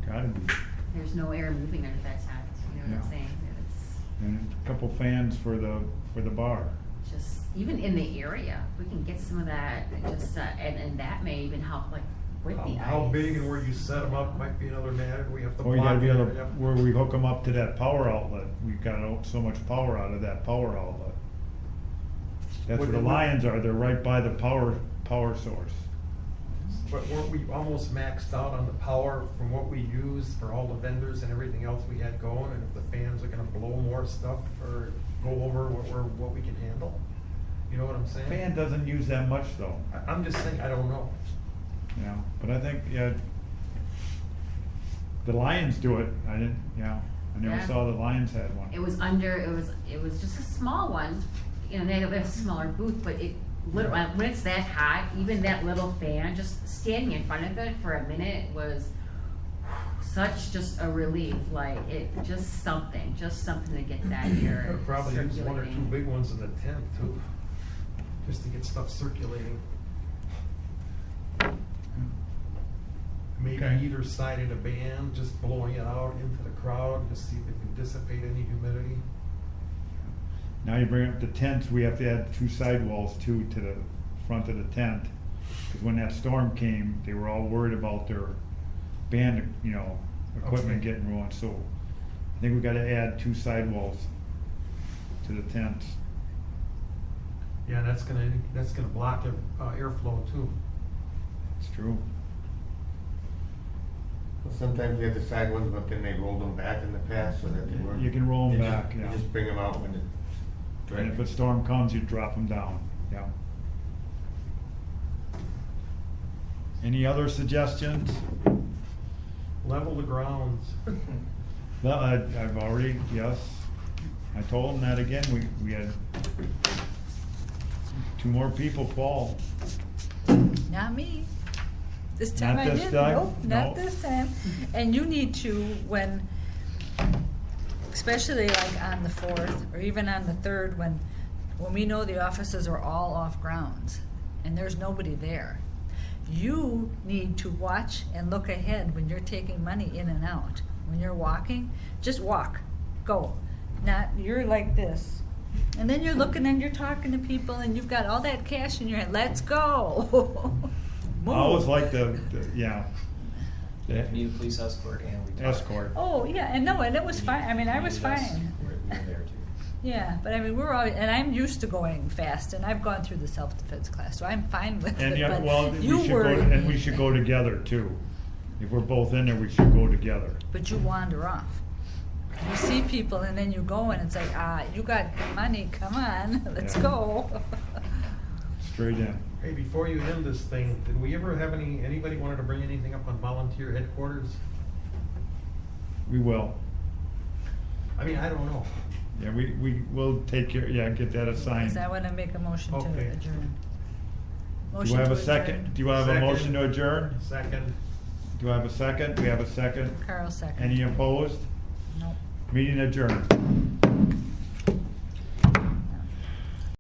Yeah. Gotta be. There's no air moving under that tent, you know what I'm Yeah. saying? It's And a couple fans for the bar. just, even in the area, we can get some of that, just, and that may even help, like, with the ice. How big and where you set them up might be another matter. We have to Or you gotta block be able it. to, where we hook them up to that power outlet, we've got so much power out of that power outlet. That's where the Lions are, they're right by the power source. But weren't we almost maxed out on the power from what we used for all the vendors and everything else we had going? And if the fans are gonna blow more stuff or go over what we can handle? You know what I'm saying? Fan doesn't use that much though, I'm just saying, I don't know. you know, but I think, yeah, the Lions do it, I never Yeah. saw the Lions had one. It was just a small one, you know, they have a smaller booth, but when it's that hot, even that little fan, just standing in front of it for a minute was such just a relief, like just something to get that air I'd probably use one or two circulating. big ones in the tent too, just to get stuff circulating. Maybe Okay. either side of the band, just blowing it out into the crowd to see if it can dissipate any humidity. Now you bring up the tents, we have to add 2 sidewalls too to the front of the tent. Cause when that storm came, they were all worried about their band, you know, equipment Okay. getting ruined, so I think we gotta add 2 sidewalls to the tents. Yeah, that's gonna block airflow too. It's true. Sometimes they have the side ones, but then they roll them back in the past so that they weren't. You can roll 'em you just- back, yeah. You just bring them out when it's. And if a storm comes, you drop them down, yeah. Any other suggestions? Level the grounds. No, I've already, yes, I told them that again, we had 2 more people fall. Not me. This time Not I this didn't. time? Nope, not No. this time. And you need to, especially like on the 4th or even on the 3rd, when we know the offices are all off grounds and there's nobody there, you need to watch and look ahead when you're taking money in and out. When you're walking, just walk, go. Not, you're like this. And then you're looking and you're talking to people and you've got all that cash in your hand. Let's go. I always Move. like yeah, You have to need a police escort and we talk. escort. Oh, yeah, and no, and it was fine, I mean, I was You needed us, fine. we were there too. Yeah, but I mean, we're all, and I'm used to going fast, and I've gone through the self-defense class, so I'm fine with And it, yeah, but well, we you should were. and we should go together too. If we're both in there, we should go together. But you wander off. You see people, and then you go, and it's like, you got money, come on, let's Yeah. go. It's straight in. Hey, before you end this thing, did we ever have anybody wanted to bring anything up on volunteer headquarters? We will. I mean, I don't know. Yeah, we will take care, yeah, get that assigned. Is that when I make a motion to Okay. adjourn? Do Motion I have to a second? adjourn. Do you have a Second. motion to adjourn? Second. Do I have a second? We have a second. Carl second. Any opposed? Nope. Meeting adjourned.